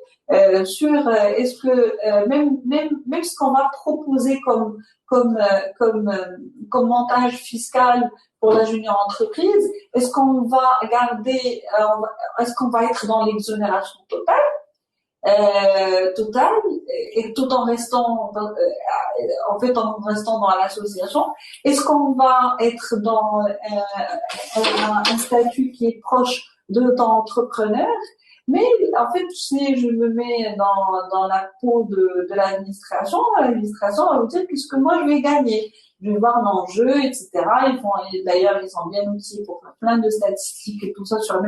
sur est-ce que même ce qu'on va proposer comme montage fiscal pour la junior entreprise, est-ce qu'on va être dans l'exonération totale? Et tout en restant dans l'association, est-ce qu'on va être dans un statut qui est proche de l'auto-entrepreneur? Mais en fait, si je me mets dans la peau de l'administration va me dire qu'est-ce que moi je vais gagner. Je vais voir l'enjeu, etc. D'ailleurs, ils sont bien outillés pour faire plein de statistiques et tout ça sur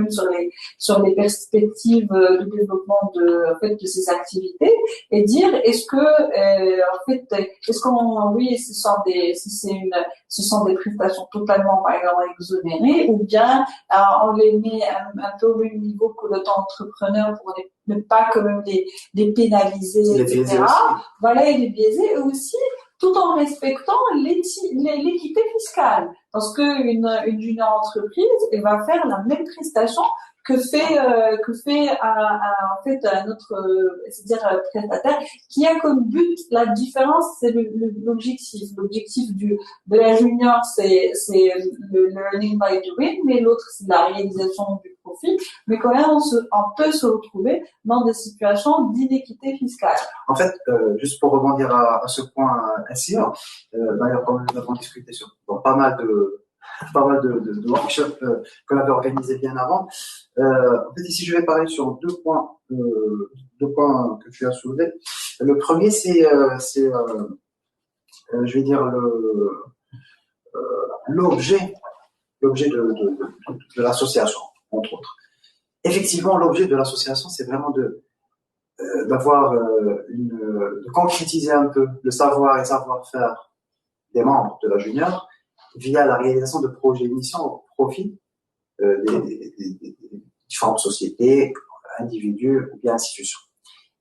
les perspectives de développement de ces activités, et dire est-ce sont des prestations totalement, par exemple, exonérées, ou bien on les met un peu au même niveau que l'auto-entrepreneur pour ne pas quand même les pénaliser, etc. Voilà, et les biaiser, et aussi tout en respectant l'équité fiscale. Parce que une junior entreprise, elle va faire la même prestation que fait notre prestataire, qui a comme but, la différence, c'est l'objectif. L'objectif de la junior, c'est le learning by doing, mais l'autre, c'est la réalisation du profit. Mais quand même, on peut se retrouver dans des situations d'inéquité fiscale. En fait, juste pour rebondir à ce point ainsi, d'ailleurs, comme nous avons discuté dans pas mal pas mal de workshops qu'on avait organisés bien avant. En fait, ici, je vais parler sur deux points que tu as soulevés. Le premier, c'est je vais dire l'objet de l'association, entre autres. Effectivement, l'objet de l'association, c'est vraiment de concrétiser un peu le savoir et savoir-faire des membres de la Junior via la réalisation de projets et missions au profit des différentes sociétés, individus ou bien institutions.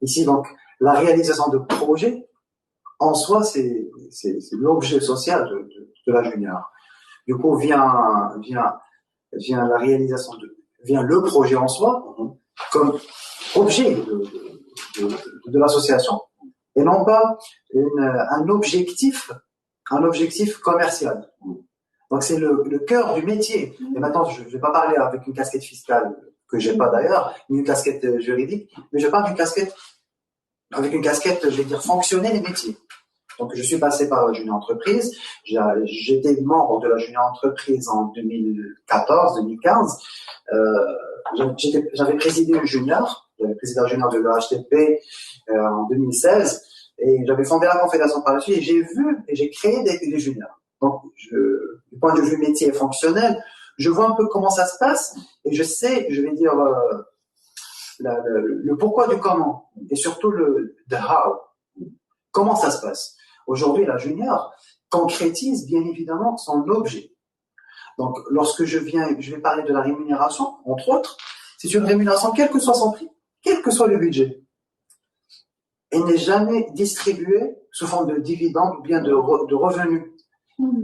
Ici, donc, la réalisation de projets, en soi, c'est l'objet social de la Junior. Du coup, vient la réalisation vient le projet en soi comme objet de l'association et non pas un objectif commercial. Donc c'est le cœur du métier. Et maintenant, je ne vais pas parler avec une casquette fiscale que j'ai pas d'ailleurs, ni une casquette juridique, mais je parle avec une casquette, je vais dire, fonctionnelle et métier. Donc, je suis passé par la Junior Entreprise. J'étais membre de la Junior Entreprise en 2014-2015. J'avais présidé une junior. J'avais présidé la junior de l'HTP en 2016. Et j'avais fondé la Confédération par la suite. Et j'ai créé des juniors. Donc, du point de vue métier et fonctionnel, je vois un peu comment ça se passe. Et je sais, je vais dire, le pourquoi du comment. Et surtout the how. Comment ça se passe? Aujourd'hui, la junior concrétise bien évidemment son objet. Donc, lorsque je vais parler de la rémunération, entre autres, c'est une rémunération, quel que soit son prix, quel que soit le budget. Elle n'est jamais distribuée sous forme de dividendes ou bien de revenus.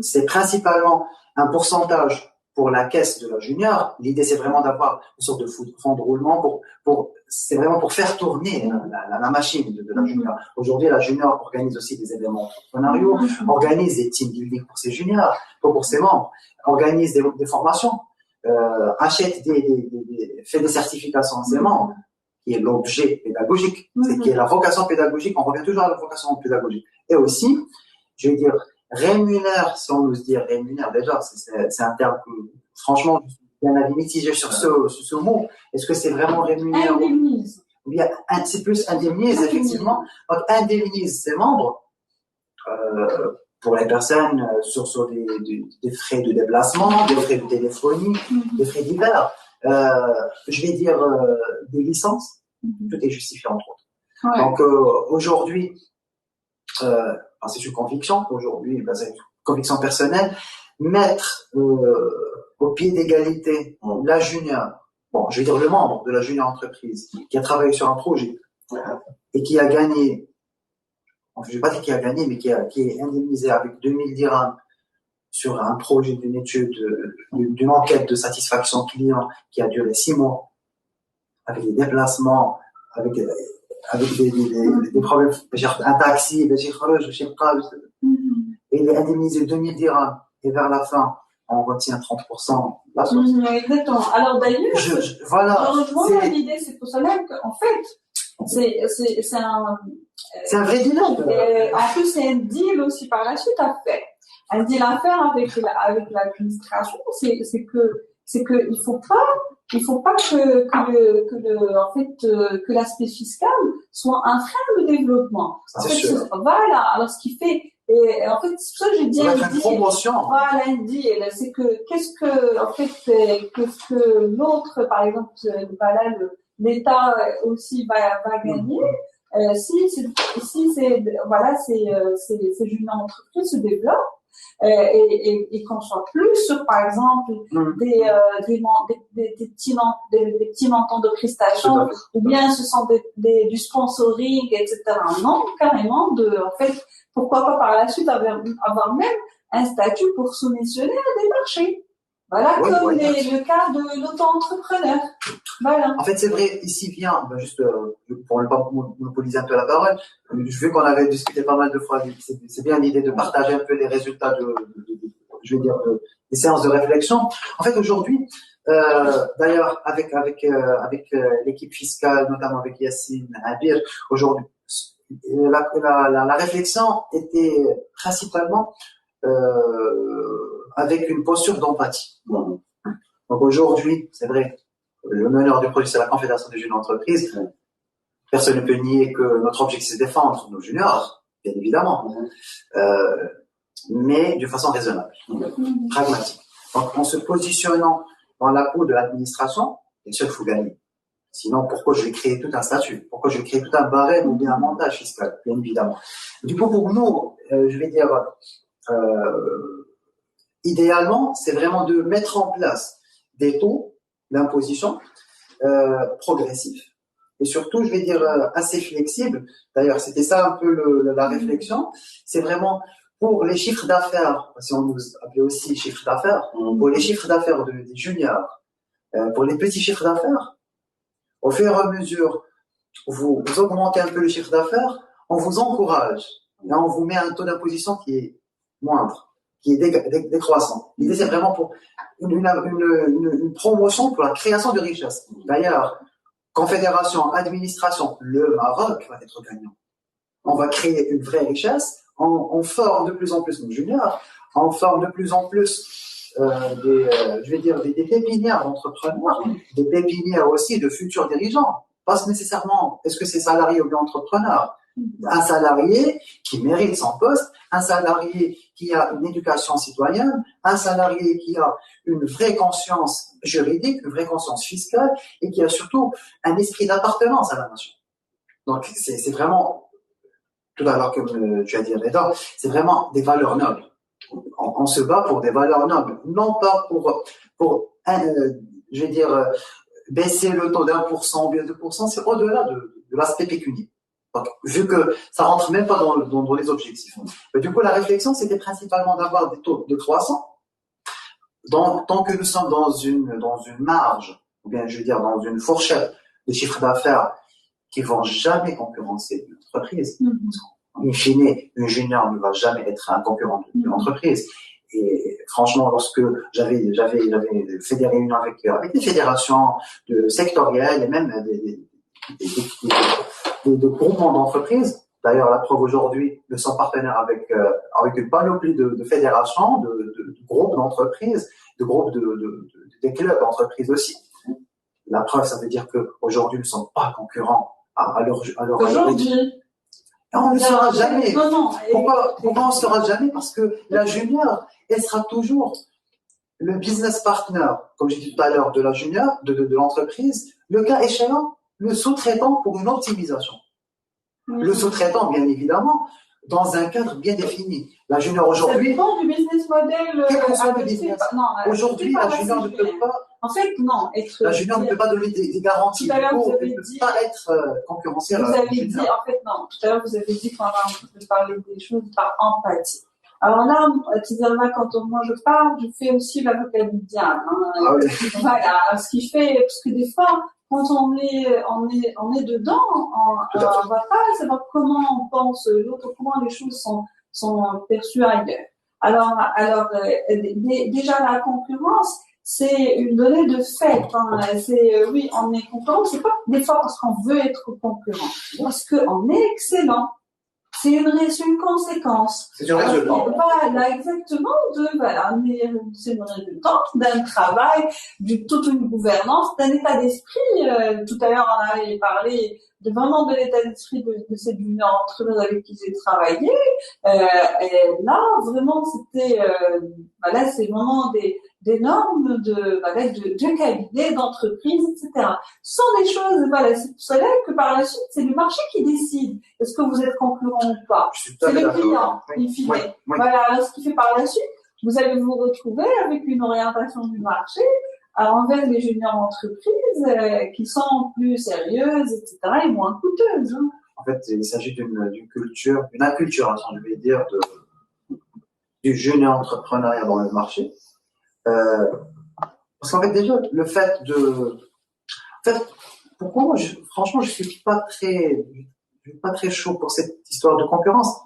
C'est principalement un pourcentage pour la caisse de la junior. L'idée, c'est vraiment d'avoir une sorte de fonds de roulement c'est vraiment pour faire tourner la machine de la junior. Aujourd'hui, la junior organise aussi des événements entrepreneuriaux, organise des team building pour ses juniors, pour ses membres, organise des formations, achète fait des certifications à ses membres, qui est l'objet pédagogique, qui est la vocation pédagogique. On revient toujours à la vocation pédagogique. Et aussi, je vais dire, rémunère, si on ose dire rémunère, déjà, c'est un terme que, franchement, il y a un avis mitigé sur ce mot. Est-ce que c'est vraiment rémunère? Indemnise. Ou bien, c'est plus indemnise, effectivement. Donc, indemnise ses membres, pour les personnes, sur des frais de déplacement, des frais de téléphonie, des frais divers. Je vais dire, des licences. Tout est justifié, entre autres. Ouais. Donc, aujourd'hui, c'est une conviction, aujourd'hui, c'est une conviction personnelle, mettre au pied d'égalité la junior, je vais dire le membre de la junior entreprise, qui a travaillé sur un projet et qui a gagné, je ne vais pas dire qui a gagné, mais qui est indemnisé avec 2000 dirhams sur un projet d'une étude, d'une enquête de satisfaction client qui a duré 6 mois, avec des déplacements, avec des problèmes, un taxi, je sais pas, et il est indemnisé 2000 dirhams, et vers la fin, on retient 30% de la source. Exactement. Alors d'ailleurs, voilà. Je rejoins l'idée, c'est pour cela qu'en fait, c'est un vrai deal. En plus, c'est un deal aussi par la suite à faire. Un deal à faire avec l'administration, c'est que il faut pas que l'aspect fiscal soit un frein de développement. C'est sûr. Voilà. Alors, ce qui fait, et en fait, c'est pour ça que j'ai dit un deal. Promotion. Voilà, un deal. C'est que, qu'est-ce que l'autre, par exemple, l'État aussi va gagner, si ces jeunes entreprises se développent, et qu'on soit plus sur, par exemple, des petits montants de prestations, ou bien ce sont du sponsoring, etc. Non, carrément, en fait, pourquoi pas par la suite avoir même un statut pour soumissionner à des marchés. Voilà, comme le cas de l'auto-entrepreneur. Voilà. En fait, c'est vrai, ici vient, juste pour ne pas monopoliser un peu la parole, vu qu'on avait discuté pas mal de fois, c'est bien l'idée de partager un peu les résultats des séances de réflexion. En fait, aujourd'hui, d'ailleurs, avec l'équipe fiscale, notamment avec Yassine Abir, aujourd'hui, la réflexion était principalement avec une posture d'empathie. Donc aujourd'hui, c'est vrai, le meneur du projet, c'est la Confédération des jeunes entreprises. Personne ne peut nier que notre objectif, c'est de défendre nos juniors, bien évidemment, mais de façon raisonnable, pragmatique. Donc, en se positionnant dans la peau de l'administration, bien sûr, il faut gagner. Sinon, pourquoi je vais créer tout un statut? Pourquoi je vais créer tout un barème ou bien un montage fiscal? Bien évidemment. Du coup, pour nous, je vais dire, idéalement, c'est vraiment de mettre en place des taux d'imposition progressifs. Et surtout, je vais dire, assez flexibles. D'ailleurs, c'était ça un peu la réflexion. C'est vraiment pour les chiffres d'affaires, si on nous appelait aussi chiffres d'affaires, pour les chiffres d'affaires des juniors, pour les petits chiffres d'affaires, au fur et à mesure, vous augmentez un peu le chiffre d'affaires, on vous encourage. Là, on vous met un taux d'imposition qui est moindre, qui est décroissant. L'idée, c'est vraiment pour une promotion pour la création de richesse. D'ailleurs, Confédération, administration, le Maroc va être gagnant. On va créer une vraie richesse, on forme de plus en plus nos juniors, on forme de plus en plus des pépinières d'entrepreneurs, des pépinières aussi de futurs dirigeants. Pas nécessairement, est-ce que c'est salarié ou bien entrepreneur? Un salarié qui mérite son poste, un salarié qui a une éducation citoyenne, un salarié qui a une vraie conscience juridique, une vraie conscience fiscale et qui a surtout un esprit d'appartenance à la nation. Donc, c'est vraiment, tout à l'heure comme tu as dit, Reda, c'est vraiment des valeurs nobles. On se bat pour des valeurs nobles, non pas pour je vais dire, baisser le taux d'1% ou bien 2%, c'est au-delà de l'aspect pécunier. Donc, vu que ça rentre même pas dans les objectifs. Mais du coup, la réflexion, c'était principalement d'avoir des taux de croissance. Donc, tant que nous sommes dans une marge, ou bien, je veux dire, dans une fourchette de chiffres d'affaires qui vont jamais concurrencer l'entreprise. In fine, un junior ne va jamais être un concurrent de l'entreprise. Et franchement, lorsque j'avais fait des réunions avec des fédérations sectorielles et même de groupements d'entreprises. D'ailleurs, la preuve aujourd'hui, nous sommes partenaires avec une panoplie de fédérations, de groupes d'entreprises, de groupes des clubs d'entreprises aussi. La preuve, ça veut dire qu'aujourd'hui, nous ne sommes pas concurrents à leur aujourd'hui. On ne le sera jamais. Pourquoi on ne le sera jamais? Parce que la junior, elle sera toujours le business partner, comme j'ai dit tout à l'heure, de la junior, de l'entreprise, le cas échéant, le sous-traitant pour une optimisation. Le sous-traitant, bien évidemment, dans un cadre bien défini. La junior aujourd'hui. Ça dépend du business model. Quel que soit le business. Aujourd'hui, la junior ne peut pas. En fait, non. La junior ne peut pas donner des garanties. Tout à l'heure, vous avez elle ne peut dit. pas être concurrentielle. Vous avez dit, en fait, non. Tout à l'heure, vous avez dit qu'on va parler des choses par empathie. Alors là, quand moi je parle, je fais aussi l'avocat du diable. Ah oui. Voilà. Ce qui fait, parce que des fois, quand on est dedans, on va pas savoir comment on pense l'autre, comment les choses sont perçues ailleurs. Alors, déjà la concurrence, c'est une donnée de fait. Oui, on est concurrent. C'est pas des fois parce qu'on veut être concurrent, parce qu'on est excellent. C'est une conséquence. C'est une résultante. Voilà, exactement. C'est une résultante d'un travail, toute une gouvernance, d'un état d'esprit. Tout à l'heure, on avait parlé vraiment de l'état d'esprit de cette junior entreprise avec qui j'ai travaillé. Et là, vraiment, c'était, là, c'est vraiment des normes de cabinet, d'entreprise, etc. Ce sont des choses, c'est pour cela que par la suite, c'est le marché qui décide est-ce que vous êtes concurrent ou pas. C'est le client, in fine. Oui. Voilà, ce qui fait par la suite, vous allez vous retrouver avec une orientation du marché envers les juniors entreprises qui sont plus sérieuses, etc., et moins coûteuses. Hein. En fait, il s'agit d'une culture, une acculturation, je vais dire, du junior entrepreneuriat dans le marché. Parce qu'en fait, déjà, le fait pourquoi moi, franchement, je suis pas très chaud pour cette histoire de concurrence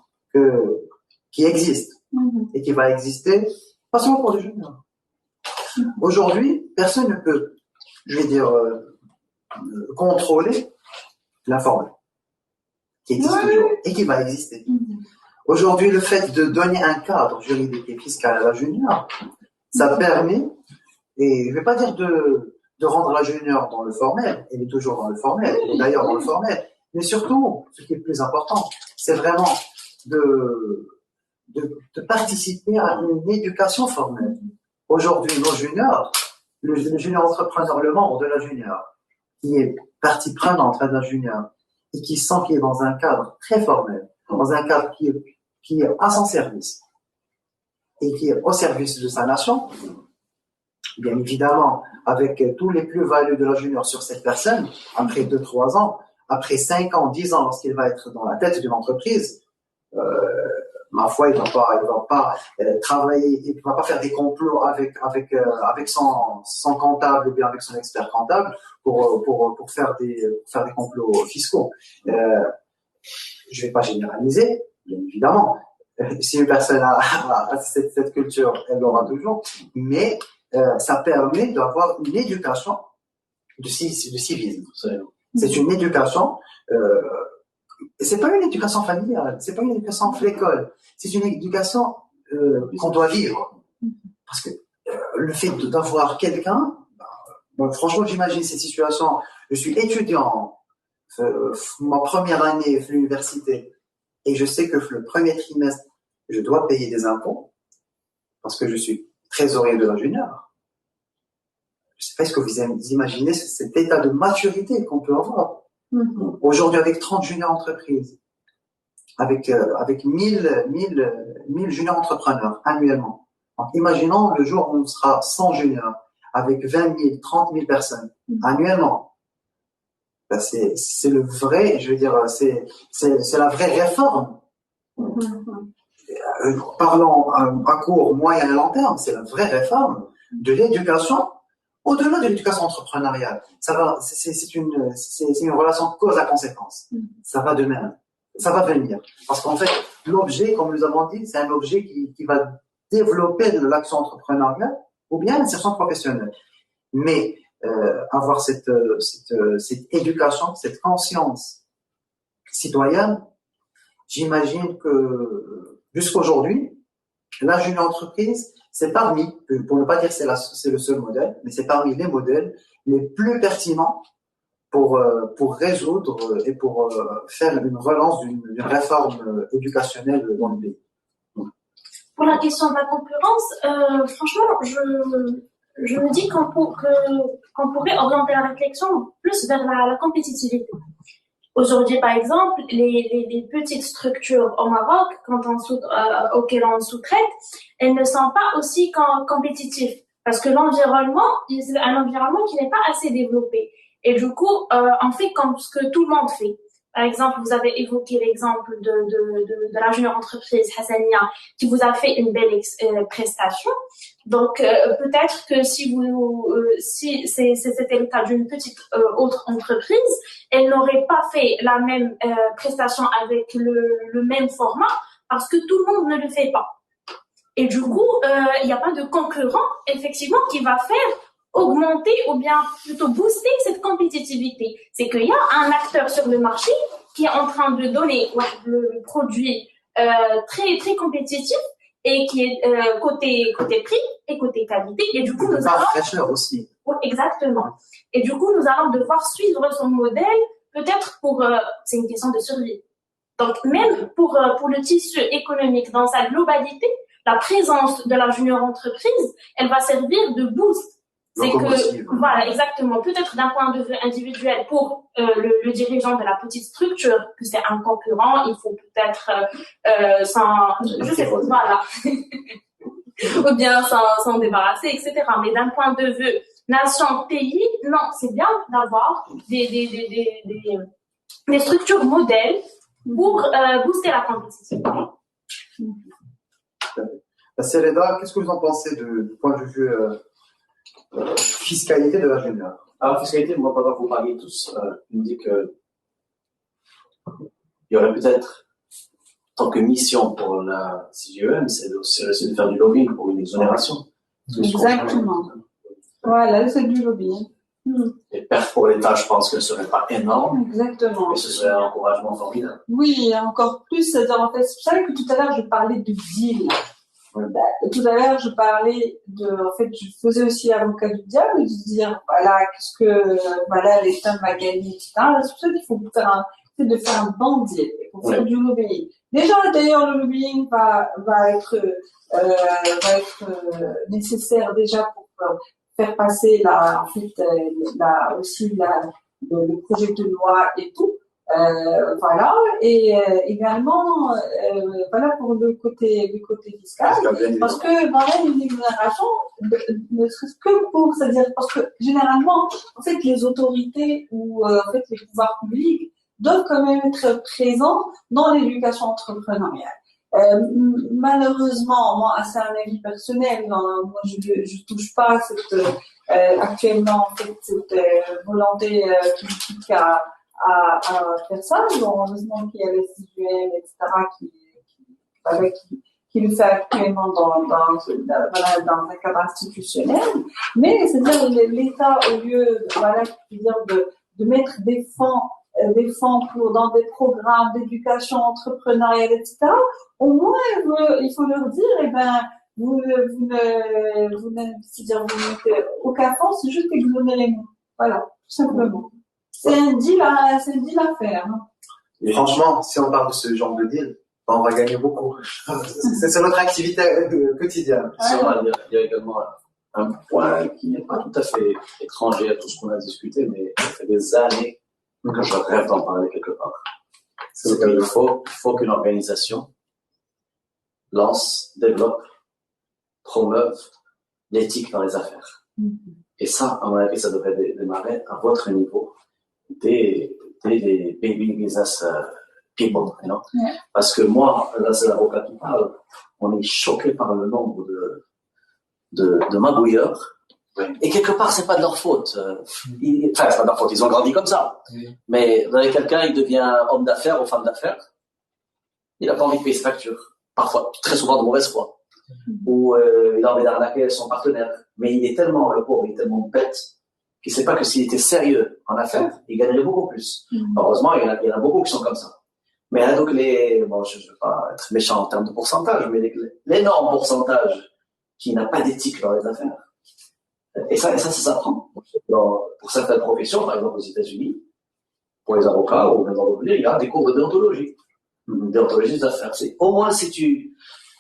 qui existe et qui va exister, pas seulement pour les juniors. Aujourd'hui, personne ne peut, je vais dire, contrôler l'informel qui existe toujours et qui va exister. Aujourd'hui, le fait de donner un cadre juridique et fiscal à la junior, Ça permet, et je vais pas dire de rendre la junior dans le formel, elle est toujours dans le formel, elle est d'ailleurs dans le formel, mais surtout, ce qui est le plus important, c'est vraiment de participer à une éducation formelle. Aujourd'hui, nos juniors, le junior entrepreneur, le membre de la junior, qui est partie prenante de la junior, et qui sent qu'il est dans un cadre très formel, dans un cadre qui est à son service, et qui est au service de sa nation, bien évidemment, avec tous les plus-values de la junior sur cette personne, après 2-3 ans, après 5 ans, 10 ans, lorsqu'il va être dans la tête d'une entreprise, ma foi, il va pas travailler, il va pas faire des complots avec son comptable ou bien avec son expert comptable pour faire des complots fiscaux. Je vais pas généraliser, bien évidemment. Si une personne a cette culture, elle l'aura toujours, mais ça permet d'avoir une éducation de civisme. C'est une éducation, c'est pas une éducation familiale, c'est pas une éducation à l'école, c'est une éducation qu'on doit vivre. Parce que le fait d'avoir quelqu'un, bon, franchement, j'imagine cette situation. Je suis étudiant, ma première année de l'université, et je sais que le premier trimestre, je dois payer des impôts parce que je suis trésorier de la junior. Je sais pas ce que vous imaginez cet état de maturité qu'on peut avoir. Aujourd'hui, avec 30 juniors entreprises, avec 1000 juniors entrepreneurs annuellement. Donc, imaginons le jour où on sera 100 juniors, avec 20 000, 30 000 personnes annuellement. Ben, c'est le vrai, je veux dire, c'est la vraie réforme. Parlons à court, moyen et long terme, c'est la vraie réforme de l'éducation. Au-delà de l'éducation entrepreneuriale, c'est une relation cause à conséquence. Ça va de même. Ça va venir. Parce qu'en fait, l'objet, comme nous avons dit, c'est un objet qui va développer de l'action entrepreneuriale ou bien l'insertion professionnelle. Mais, avoir cette éducation, cette conscience citoyenne, j'imagine que jusqu'aujourd'hui, la junior entreprise, c'est parmi, pour ne pas dire que c'est le seul modèle, mais c'est parmi les modèles les plus pertinents pour résoudre et pour faire une relance d'une réforme éducationnelle dans le pays. Pour la question de la concurrence, franchement, je me dis qu'on pourrait orienter la réflexion plus vers la compétitivité. Aujourd'hui, par exemple, les petites structures au Maroc, auxquelles on sous-traite, elles ne sont pas aussi compétitives parce que l'environnement, c'est un environnement qui n'est pas assez développé. Et du coup, on fait comme ce que tout le monde fait. Par exemple, vous avez évoqué l'exemple de la junior entreprise Hassania qui vous a fait une belle prestation. Donc, peut-être que si c'était le cas d'une petite autre entreprise, elle n'aurait pas fait la même prestation avec le même format parce que tout le monde ne le fait pas. Et du coup, il n'y a pas de concurrent, effectivement, qui va faire augmenter ou bien plutôt booster cette compétitivité. C'est qu'il y a un acteur sur le marché qui est en train de donner le produit très très compétitif et qui est côté prix et côté qualité. Et du coup, nous allons fraîcheur aussi. Exactement. Et du coup, nous allons devoir suivre son modèle, peut-être c'est une question de survie. Donc même pour le tissu économique dans sa globalité, la présence de la junior entreprise, elle va servir de boost. C'est que, voilà, exactement. Peut-être d'un point de vue individuel pour le dirigeant de la petite structure, que c'est un concurrent, il faut peut-être je sais pas, voilà, ou bien s'en débarrasser, etc. Mais d'un point de vue nation, pays, non, c'est bien d'avoir des structures modèles pour booster la compétitivité. Céleda, qu'est-ce que vous en pensez du point de vue fiscalité de la junior? Alors, fiscalité, moi, pendant que vous parliez tous, je me dis que il y aurait peut-être, en tant que mission pour la CGEM, c'est de faire du lobbying pour une exonération. Exactement. Voilà, c'est du lobbying. Les pertes pour l'État, je pense qu'elles ne seraient pas énormes. Exactement. Mais ce serait un encouragement formidable. Oui, encore plus, c'est-à-dire, en fait, vous savez que tout à l'heure, je parlais de deal. Tout à l'heure, je parlais en fait, je faisais aussi l'avocat du diable, de dire, voilà, voilà, l'État m'a gagné, etc. C'est pour ça qu'il faut faire un bandier, il faut faire du lobbying. Déjà, d'ailleurs, le lobbying va être nécessaire déjà pour faire passer le projet de loi et tout. Voilà, et également voilà pour le côté fiscal, parce que dans la rémunération, ne serait-ce que pour, c'est-à-dire parce que généralement en fait les autorités ou en fait les pouvoirs publics doivent quand même être présents dans l'éducation entrepreneuriale. Malheureusement, moi, c'est un avis personnel, moi je touche pas à cette actuellement en fait cette volonté politique à faire ça. Heureusement qu'il y a les CGM, etc., qui le fait actuellement dans un cadre institutionnel. Mais c'est-à-dire l'État, au lieu de mettre des fonds dans des programmes d'éducation entrepreneuriale, etc., au moins, il faut leur dire, vous mettez aucun fonds, c'est juste exonérez-nous. Voilà, tout simplement. C'est un deal à faire. Et franchement, si on parle de ce genre de deal, on va gagner beaucoup. C'est notre activité quotidienne. Il y a également un point qui n'est pas tout à fait étranger à tout ce qu'on a discuté, mais ça fait des années que je rêve d'en parler quelque part. C'est qu'il faut qu'une organisation lance, développe, promeuve l'éthique dans les affaires. Et ça, à mon avis, ça devrait démarrer à votre niveau des baby business people, you know? Yeah. Parce que moi, là, c'est l'avocat qui parle, on est choqué par le nombre de magouilleurs. Et quelque part, c'est pas de leur faute. C'est pas de leur faute, ils ont grandi comme ça. Mais vous avez quelqu'un, il devient homme d'affaires ou femme d'affaires, il a pas envie de payer ses factures. Parfois, très souvent de mauvaise foi. Ou il a envie d'arnaquer son partenaire. Mais il est tellement, le pauvre, il est tellement bête qu'il sait pas que s'il était sérieux en affaires, il gagnerait beaucoup plus. Heureusement, il y en a beaucoup qui sont comme ça. Mais là, donc je veux pas être méchant en termes de pourcentage, mais l'énorme pourcentage qui n'a pas d'éthique dans les affaires. Et ça s'apprend. Pour certaines professions, par exemple aux États-Unis, pour les avocats ou même dans l'immobilier, il y a des cours de déontologie des affaires. C'est au moins si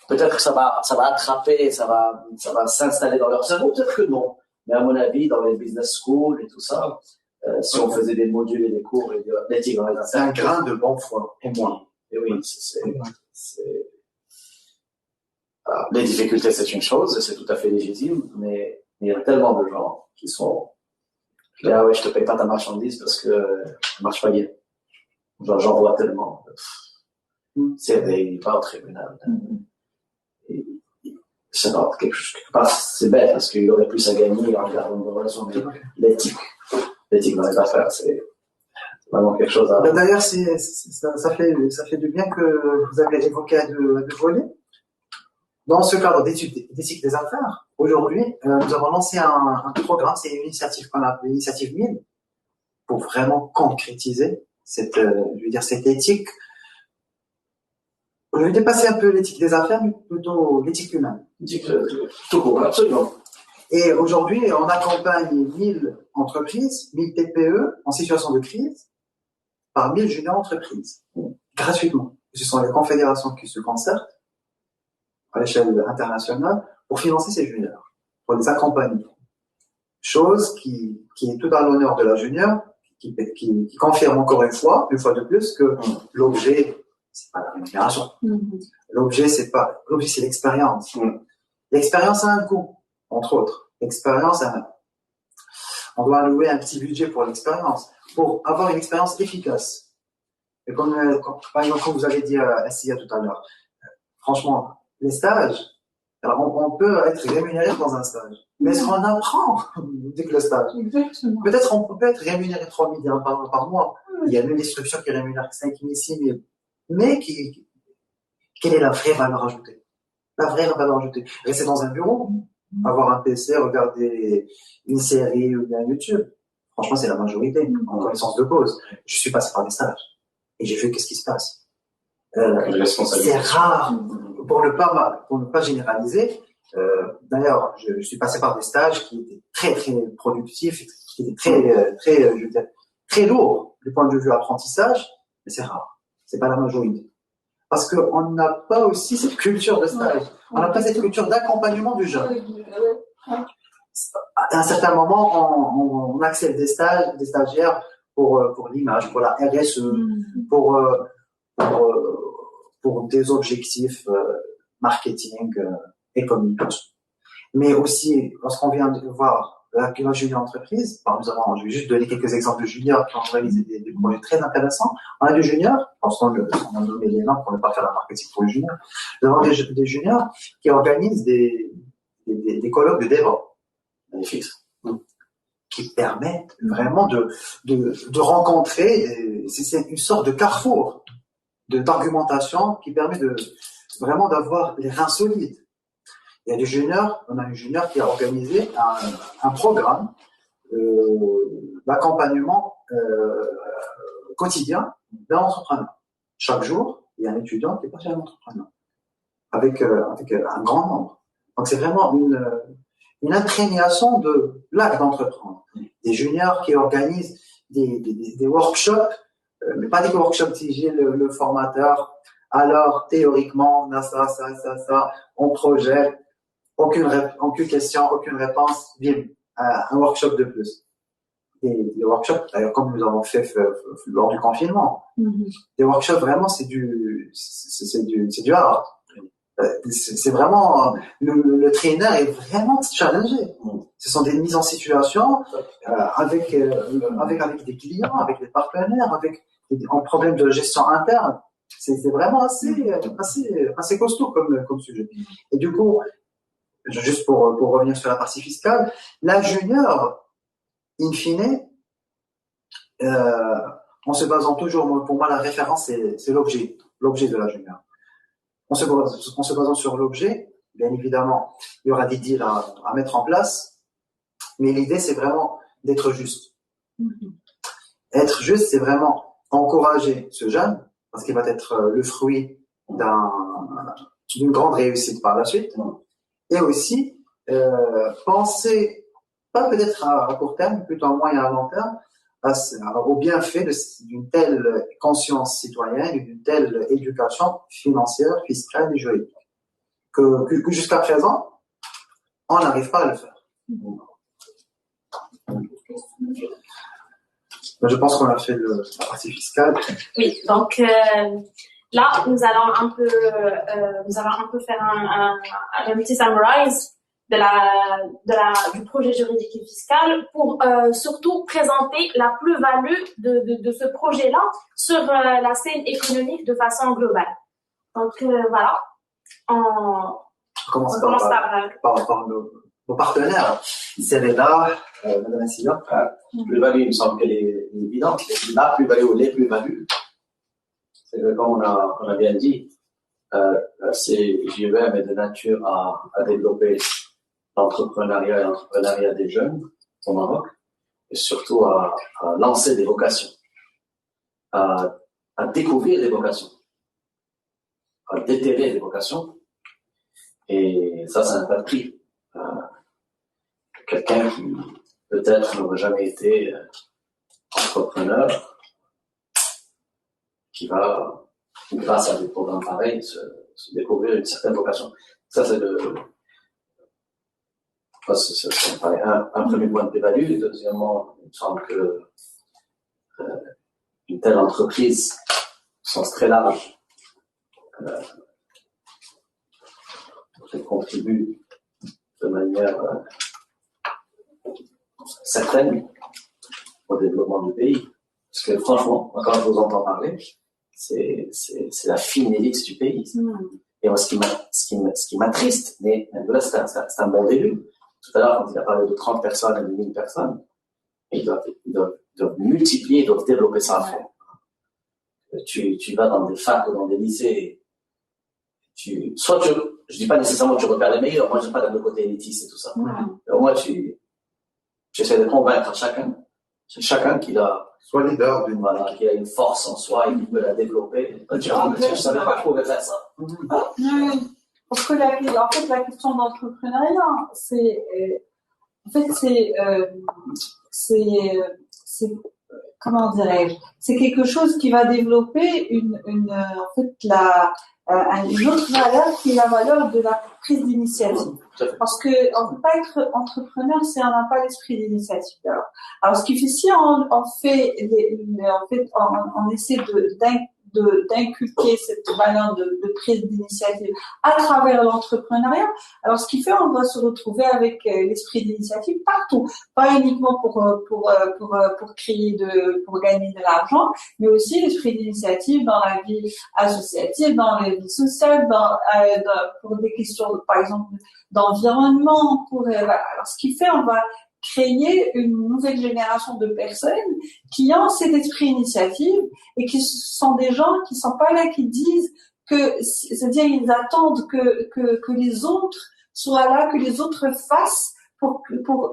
peut-être que ça va attraper, ça va s'installer dans leur cerveau, peut-être que non. Mais à mon avis, dans les business schools et tout ça, si on faisait des modules et des cours et de l'éthique dans les affaires, c'est un grain de bon foi, au moins. Et oui, les difficultés, c'est une chose, et c'est tout à fait légitime, mais il y a tellement de gens qui sont, ah ouais, je te paye pas ta marchandise parce que ça marche pas bien. J'en vois tellement. Il va au tribunal. C'est pas quelque chose, quelque part, c'est bête parce qu'il aurait plus à gagner en regardant une relation, mais l'éthique dans les affaires, c'est vraiment quelque chose à. D'ailleurs, ça fait du bien que vous avez évoqué de voler. Dans ce cadre d'éthique des affaires, aujourd'hui, nous avons lancé un programme, c'est une initiative qu'on appelle l'initiative 1000, pour vraiment concrétiser cette éthique. Je vais dépasser un peu l'éthique des affaires, mais plutôt l'éthique humaine. Tout court, absolument. Et aujourd'hui, on accompagne 1000 entreprises, 1000 TPE en situation de crise, par 1000 juniors entreprises, gratuitement. Ce sont les confédérations qui se concertent à l'échelle internationale pour financer ces juniors, pour les accompagner. Chose qui est tout à l'honneur de la junior, qui confirme encore une fois de plus, que l'objet, c'est pas la rémunération. L'objet, c'est l'expérience. L'expérience a un coût, entre autres. On doit allouer un petit budget pour l'expérience, pour avoir une expérience efficace. Et par exemple, comme vous avez dit à SIA tout à l'heure, franchement, les stages, alors on peut être rémunéré dans un stage. Mais est-ce qu'on apprend dès que le stage? Exactement. Peut-être on peut être rémunéré 3 000 dirhams par mois. Il y a même des structures qui rémunèrent 5 000, 6 000. Mais quelle est la vraie valeur ajoutée? La vraie valeur ajoutée. Rester dans un bureau, avoir un PC, regarder une série ou bien YouTube. Franchement, c'est la majorité, en connaissance de cause. Je suis passé par des stages. Et j'ai vu qu'est-ce qui se passe. C'est rare pour ne pas généraliser, d'ailleurs, je suis passé par des stages qui étaient très très productifs, qui étaient je veux dire, très lourds du point de vue apprentissage, mais c'est rare, c'est pas la majorité. Parce qu'on n'a pas aussi cette culture de stage, on n'a pas cette culture d'accompagnement du jeune. À un certain moment, on accepte des stagiaires pour l'image, pour la RSE, pour des objectifs marketing et communication. Mais aussi, lorsqu'on vient de voir la junior entreprise, je vais juste donner quelques exemples de juniors qui ont réalisé des projets très intéressants. On a des juniors, on a nommé les noms pour ne pas faire la marketing pour les juniors. Nous avons des juniors qui organisent des colloques de DevOps. Magnifique. Qui permettent vraiment de rencontrer, c'est une sorte de carrefour d'argumentation qui permet vraiment d'avoir les reins solides. Il y a des juniors, on a une junior qui a organisé un programme d'accompagnement quotidien d'un entrepreneur. Chaque jour, il y a un étudiant qui est passé à un entrepreneur avec un grand nombre. Donc c'est vraiment une imprégnation de l'acte d'entreprendre. Des juniors qui organisent des workshops, mais pas des workshops si le formateur. Alors, théoriquement, on a ça, on projette, aucune question, aucune réponse, bim, un workshop de plus. Des workshops, d'ailleurs, comme nous avons fait lors du confinement. Des workshops, vraiment, c'est du hard. C'est vraiment, le trainer est vraiment challengé. Ce sont des mises en situation, avec des clients, avec des partenaires, avec un problème de gestion interne. C'est vraiment assez costaud comme sujet. Et du coup, juste pour revenir sur la partie fiscale, la junior, in fine, en se basant toujours, pour moi, la référence, c'est l'objet de la junior. En se basant sur l'objet, bien évidemment, il y aura des deals à mettre en place, mais l'idée, c'est vraiment d'être juste. Être juste, c'est vraiment encourager ce jeune, parce qu'il va être le fruit d'une grande réussite par la suite, et aussi penser, pas peut-être à court terme, plutôt à moyen et à long terme, au bienfait d'une telle conscience citoyenne, d'une telle éducation financière, fiscale et juridique, que jusqu'à présent, on n'arrive pas à le faire. Je pense qu'on a fait la partie fiscale. Oui, donc là, nous allons un peu faire un petit summarize du projet juridique et fiscal pour surtout présenter la plus-value de ce projet-là sur la scène économique de façon globale. Donc voilà, on commence par nos partenaires. Cereda, Madame Assila. La plus-value, il me semble qu'elle est évidente. La plus-value ou les plus-values, c'est que comme on a bien dit, JEM est de nature à développer l'entrepreneuriat et l'entrepreneuriat des jeunes au Maroc, et surtout à lancer des vocations, à découvrir des vocations, à déterrer des vocations, et ça n'a pas de prix. Quelqu'un qui peut-être n'aurait jamais été entrepreneur, qui va, grâce à des programmes pareils, se découvrir une certaine vocation. Ça, c'est un premier point de plus-value. Deuxièmement, il me semble que une telle entreprise, au sens très large, elle contribue de manière certaine au développement du pays. Parce que franchement, quand je vous entends parler, c'est la fine élite du pays. Et moi, ce qui m'attriste, mais là, c'est un bon début. Tout à l'heure, quand il a parlé de 30 personnes et de 1000 personnes, ils doivent multiplier, ils doivent développer ça à fond. Tu vas dans des facs ou dans des lycées, je dis pas nécessairement que tu repères les meilleurs, moi je pas le côté élitiste et tout ça. Mais au moins tu essaies de convaincre chacun qu'il a, soit leader qu'il a une force en soi et qu'il peut la développer. Je savais pas qu'on pouvait faire ça. Parce que en fait, la question d'entrepreneuriat, c'est comment dirais-je, c'est quelque chose qui va développer une autre valeur qui est la valeur de la prise d'initiative. Parce que on peut pas être entrepreneur si on n'a pas l'esprit d'initiative. Alors ce qui fait si on essaie d'inculquer cette valeur de prise d'initiative à travers l'entrepreneuriat. Alors, ce qui fait, on va se retrouver avec l'esprit d'initiative partout, pas uniquement pour gagner de l'argent, mais aussi l'esprit d'initiative dans la vie associative, dans la vie sociale, pour des questions, par exemple, d'environnement, voilà. Alors, ce qui fait, on va créer une nouvelle génération de personnes qui ont cet esprit initiative et qui sont des gens qui sont pas là, qui disent c'est-à-dire ils attendent que les autres soient là, que les autres fassent pour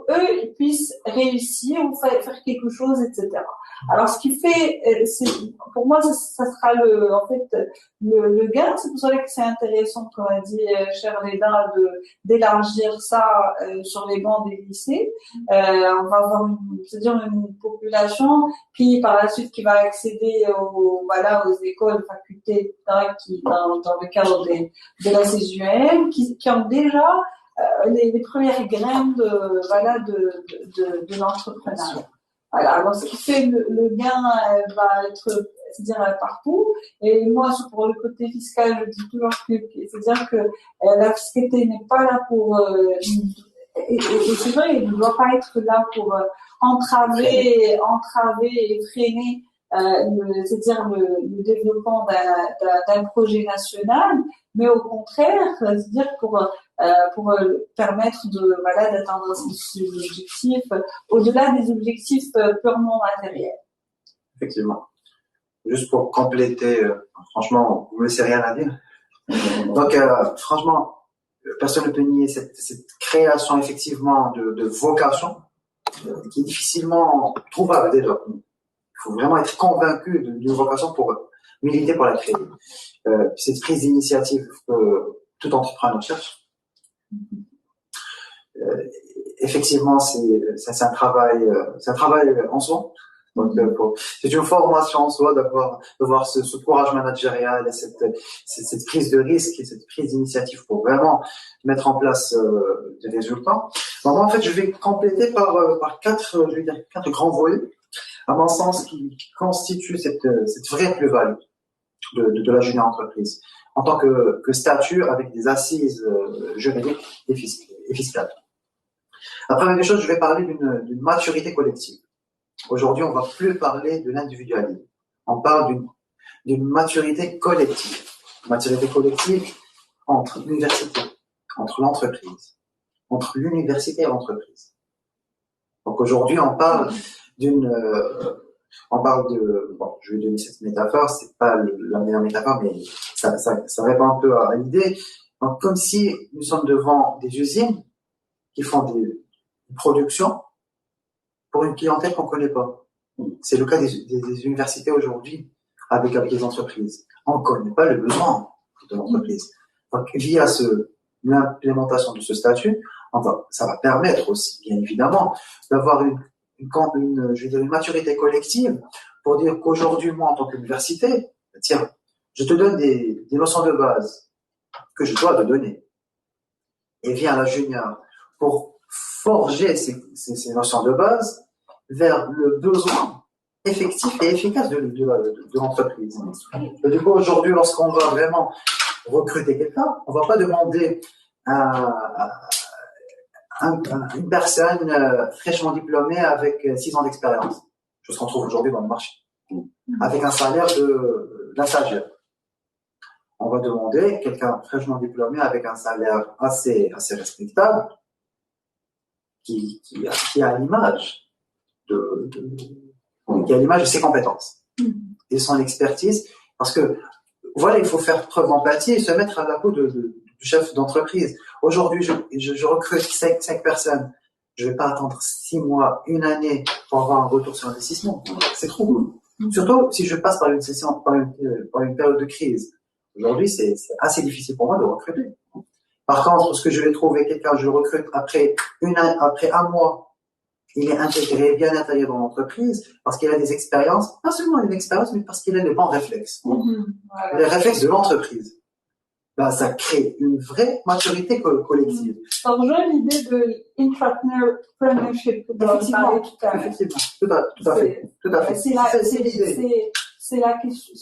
eux ils puissent réussir ou faire quelque chose, etc. Alors ce qui fait, pour moi ça sera le gain. C'est pour ça que c'est intéressant, comme a dit cher Léda, d'élargir ça sur les bancs des lycées. On va avoir une population qui par la suite qui va accéder aux écoles, facultés, etc., qui dans le cadre de la CESUM, qui ont déjà les premières graines de l'entrepreneuriat. Voilà, alors ce qui fait le gain va être, c'est-à-dire partout. Et moi, pour le côté fiscal, je dis toujours c'est-à-dire que la fiscalité n'est pas là pour et c'est vrai, il ne doit pas être là pour entraver et freiner c'est-à-dire le développement d'un projet national, mais au contraire, c'est-à-dire pour permettre d'atteindre ces objectifs au-delà des objectifs purement matériels. Effectivement. Juste pour compléter, franchement, vous ne me laissez rien à dire. Donc, franchement, personne ne peut nier cette création effectivement de vocation qui est difficilement trouvable déjà. Il faut vraiment être convaincu d'une vocation pour militer pour la créer. Cette prise d'initiative que tout entrepreneur cherche. Effectivement, c'est un travail en soi. Donc, c'est une formation en soi d'avoir ce courage managérial et cette prise de risque et cette prise d'initiative pour vraiment mettre en place des résultats. Donc, moi, en fait, je vais compléter par quatre grands volets, à mon sens, qui constituent cette vraie plus-value de la junior entreprise en tant que statut avec des assises juridiques et fiscales. La première des choses, je vais parler d'une maturité collective. Aujourd'hui, on ne va plus parler de l'individualisme. On parle d'une maturité collective. Maturité collective entre l'université, entre l'entreprise, entre l'université et l'entreprise. Donc aujourd'hui, on parle je vais donner cette métaphore, c'est pas la meilleure métaphore, mais ça répond un peu à l'idée. Donc, comme si nous sommes devant des usines qui font des productions pour une clientèle qu'on connaît pas. C'est le cas des universités aujourd'hui avec les entreprises. On ne connaît pas le besoin de l'entreprise. Donc, via l'implémentation de ce statut, ça va permettre aussi, bien évidemment, d'avoir une maturité collective pour dire qu'aujourd'hui, moi, en tant qu'université, tiens, je te donne des notions de base que je dois te donner. Et vient la junior pour forger ces notions de base vers le besoin effectif et efficace de l'entreprise. Et du coup, aujourd'hui, lorsqu'on va vraiment recruter quelqu'un, on ne va pas demander une personne fraîchement diplômée avec 6 ans d'expérience, chose qu'on trouve aujourd'hui dans le marché, avec un salaire d'un stagiaire. On va demander quelqu'un fraîchement diplômé avec un salaire assez respectable, qui a l'image qui a l'image de ses compétences et son expertise, parce que voilà, il faut faire preuve d'empathie et se mettre à la peau du chef d'entreprise. Aujourd'hui, je recrute 5 personnes. Je ne vais pas attendre 6 mois, 1 année pour avoir un retour sur investissement. C'est trop. Surtout si je passe par une période de crise. Aujourd'hui, c'est assez difficile pour moi de recruter. Par contre, ce que je vais trouver quelqu'un, je le recrute après un mois, il est intégré, bien intégré dans l'entreprise, parce qu'il a des expériences, pas seulement une expérience, mais parce qu'il a les bons réflexes. Voilà. Les réflexes de l'entreprise. Ben, ça crée une vraie maturité collective. Ça rejoint l'idée de intrapreneurship dont on parlait tout à l'heure. Effectivement, tout à fait. C'est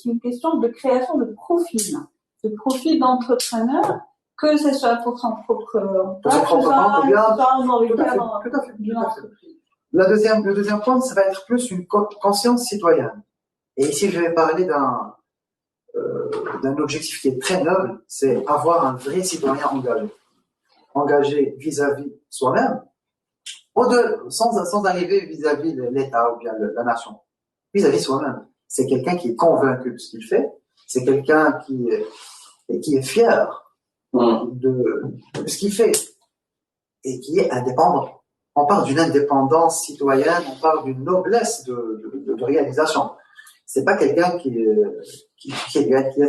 une question de création de profil d'entrepreneur, que ce soit pour son propre Pour son propre compte, ou bien, tout à fait. D'une entreprise. Le deuxième point, ça va être plus une conscience citoyenne. Et ici, je vais parler d'un objectif qui est très noble, c'est avoir un vrai citoyen engagé. Engagé vis-à-vis soi-même, sans arriver vis-à-vis de l'État ou bien la nation. Vis-à-vis soi-même. C'est quelqu'un qui est convaincu de ce qu'il fait, c'est quelqu'un qui est fier de ce qu'il fait et qui est indépendant. On parle d'une indépendance citoyenne, on parle d'une noblesse de réalisation. C'est pas quelqu'un qui a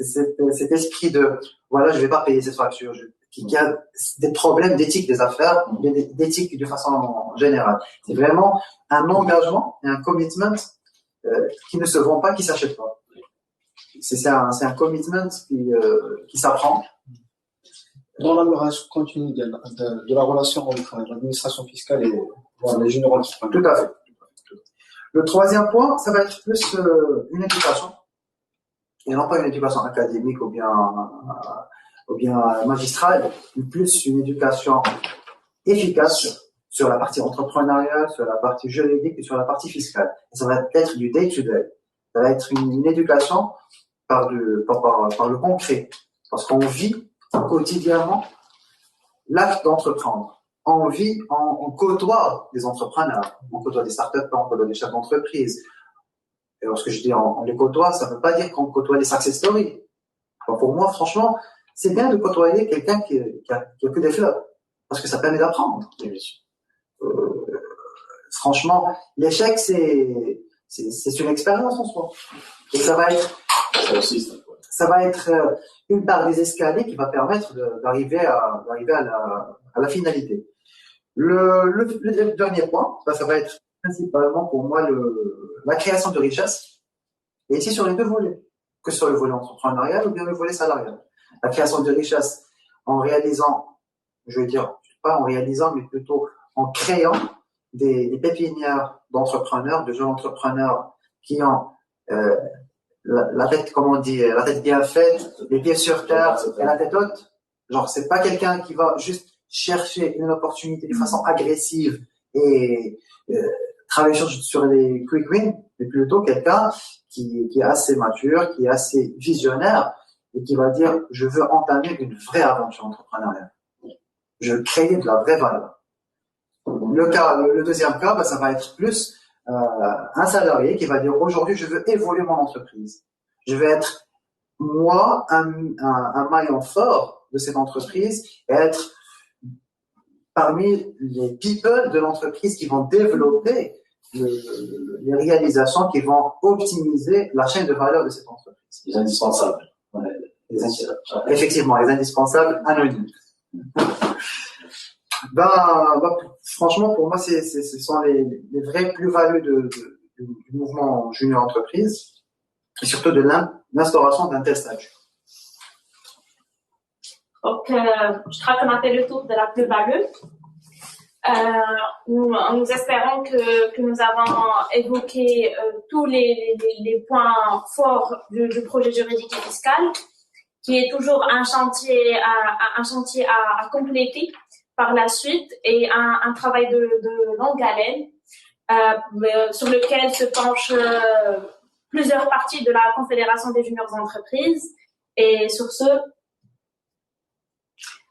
cet esprit de voilà, je vais pas payer cette facture, qui a des problèmes d'éthique des affaires, d'éthique de façon générale. C'est vraiment un engagement et un commitment qui ne se vend pas, qui s'achète pas. C'est un commitment qui s'apprend. Dans l'amélioration continue de la relation entre l'administration fiscale et les juniors entrepreneurs. Tout à fait. Le troisième point, ça va être plus une éducation, et non pas une éducation académique ou bien magistrale, mais plus une éducation efficace sur la partie entrepreneuriale, sur la partie juridique et sur la partie fiscale. Et ça va être du day-to-day. Ça va être une éducation par le concret, parce qu'on vit quotidiennement l'acte d'entreprendre. On côtoie des entrepreneurs, on côtoie des startups, on côtoie des chefs d'entreprise. Et lorsque je dis on les côtoie, ça ne veut pas dire qu'on côtoie les success stories. Enfin, pour moi, franchement, c'est bien de côtoyer quelqu'un qui a que des fleurs, parce que ça permet d'apprendre. Franchement, l'échec, c'est une expérience en soi. Et ça va être une part des escaliers qui va permettre d'arriver à la finalité. Le dernier point, ça va être principalement pour moi la création de richesse, et ici sur les deux volets, que ce soit le volet entrepreneurial ou bien le volet salarial. La création de richesse en réalisant, je veux dire, pas en réalisant, mais plutôt en créant des pépinières d'entrepreneurs, de jeunes entrepreneurs qui ont la tête, comme on dit, la tête bien faite, les pieds sur terre et la tête haute. Genre, c'est pas quelqu'un qui va juste chercher une opportunité de façon agressive et travailler sur les quick wins, mais plutôt quelqu'un qui est assez mature, qui est assez visionnaire et qui va dire je veux entamer une vraie aventure entrepreneuriale. Je veux créer de la vraie valeur. Le deuxième cas, ça va être plus un salarié qui va dire aujourd'hui je veux évoluer mon entreprise. Je veux être moi un maillon fort de cette entreprise et être parmi les people de l'entreprise qui vont développer les réalisations qui vont optimiser la chaîne de valeur de cette entreprise. Les indispensables. Effectivement, les indispensables anonymes. Franchement, pour moi, ce sont les vraies plus-values du mouvement junior entreprise et surtout de l'instauration d'un tel statut. Donc, je crois qu'on a fait le tour de la plus-value. Nous espérons que nous avons évoqué tous les points forts du projet juridique et fiscal, qui est toujours un chantier à compléter par la suite et un travail de longue haleine sur lequel se penchent plusieurs parties de la Confédération des juniors entreprises. Et sur ce,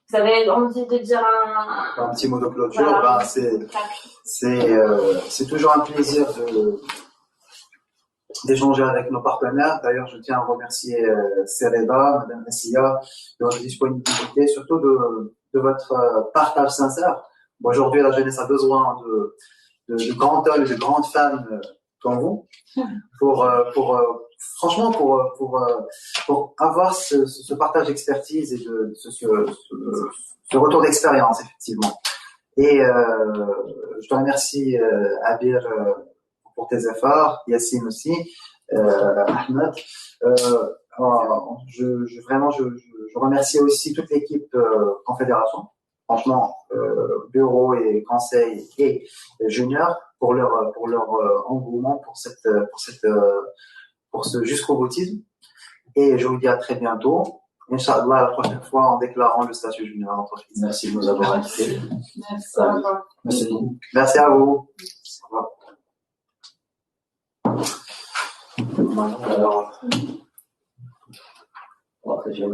vous avez envie de dire un petit mot de clôture. Voilà. C'est toujours un plaisir d'échanger avec nos partenaires. D'ailleurs, je tiens à remercier Sereba, Madame Messia, de votre disponibilité, surtout de votre partage sincère. Aujourd'hui, la jeunesse a besoin de grands hommes et de grandes femmes comme vous pour franchement, pour avoir ce partage d'expertise et ce retour d'expérience, effectivement. Et je te remercie, Abir, pour tes efforts, Yassine aussi, Ahmed. Je remercie aussi toute l'équipe Confédération, franchement, bureau et conseil et junior pour leur engouement pour ce jusqu'au boutisme. Et je vous dis à très bientôt. Inch'Allah, la prochaine fois en déclarant le statut junior d'entreprise. Merci de nous avoir invités. Merci. Au revoir. Merci beaucoup. Merci à vous. Au revoir. Alors, on va très bien.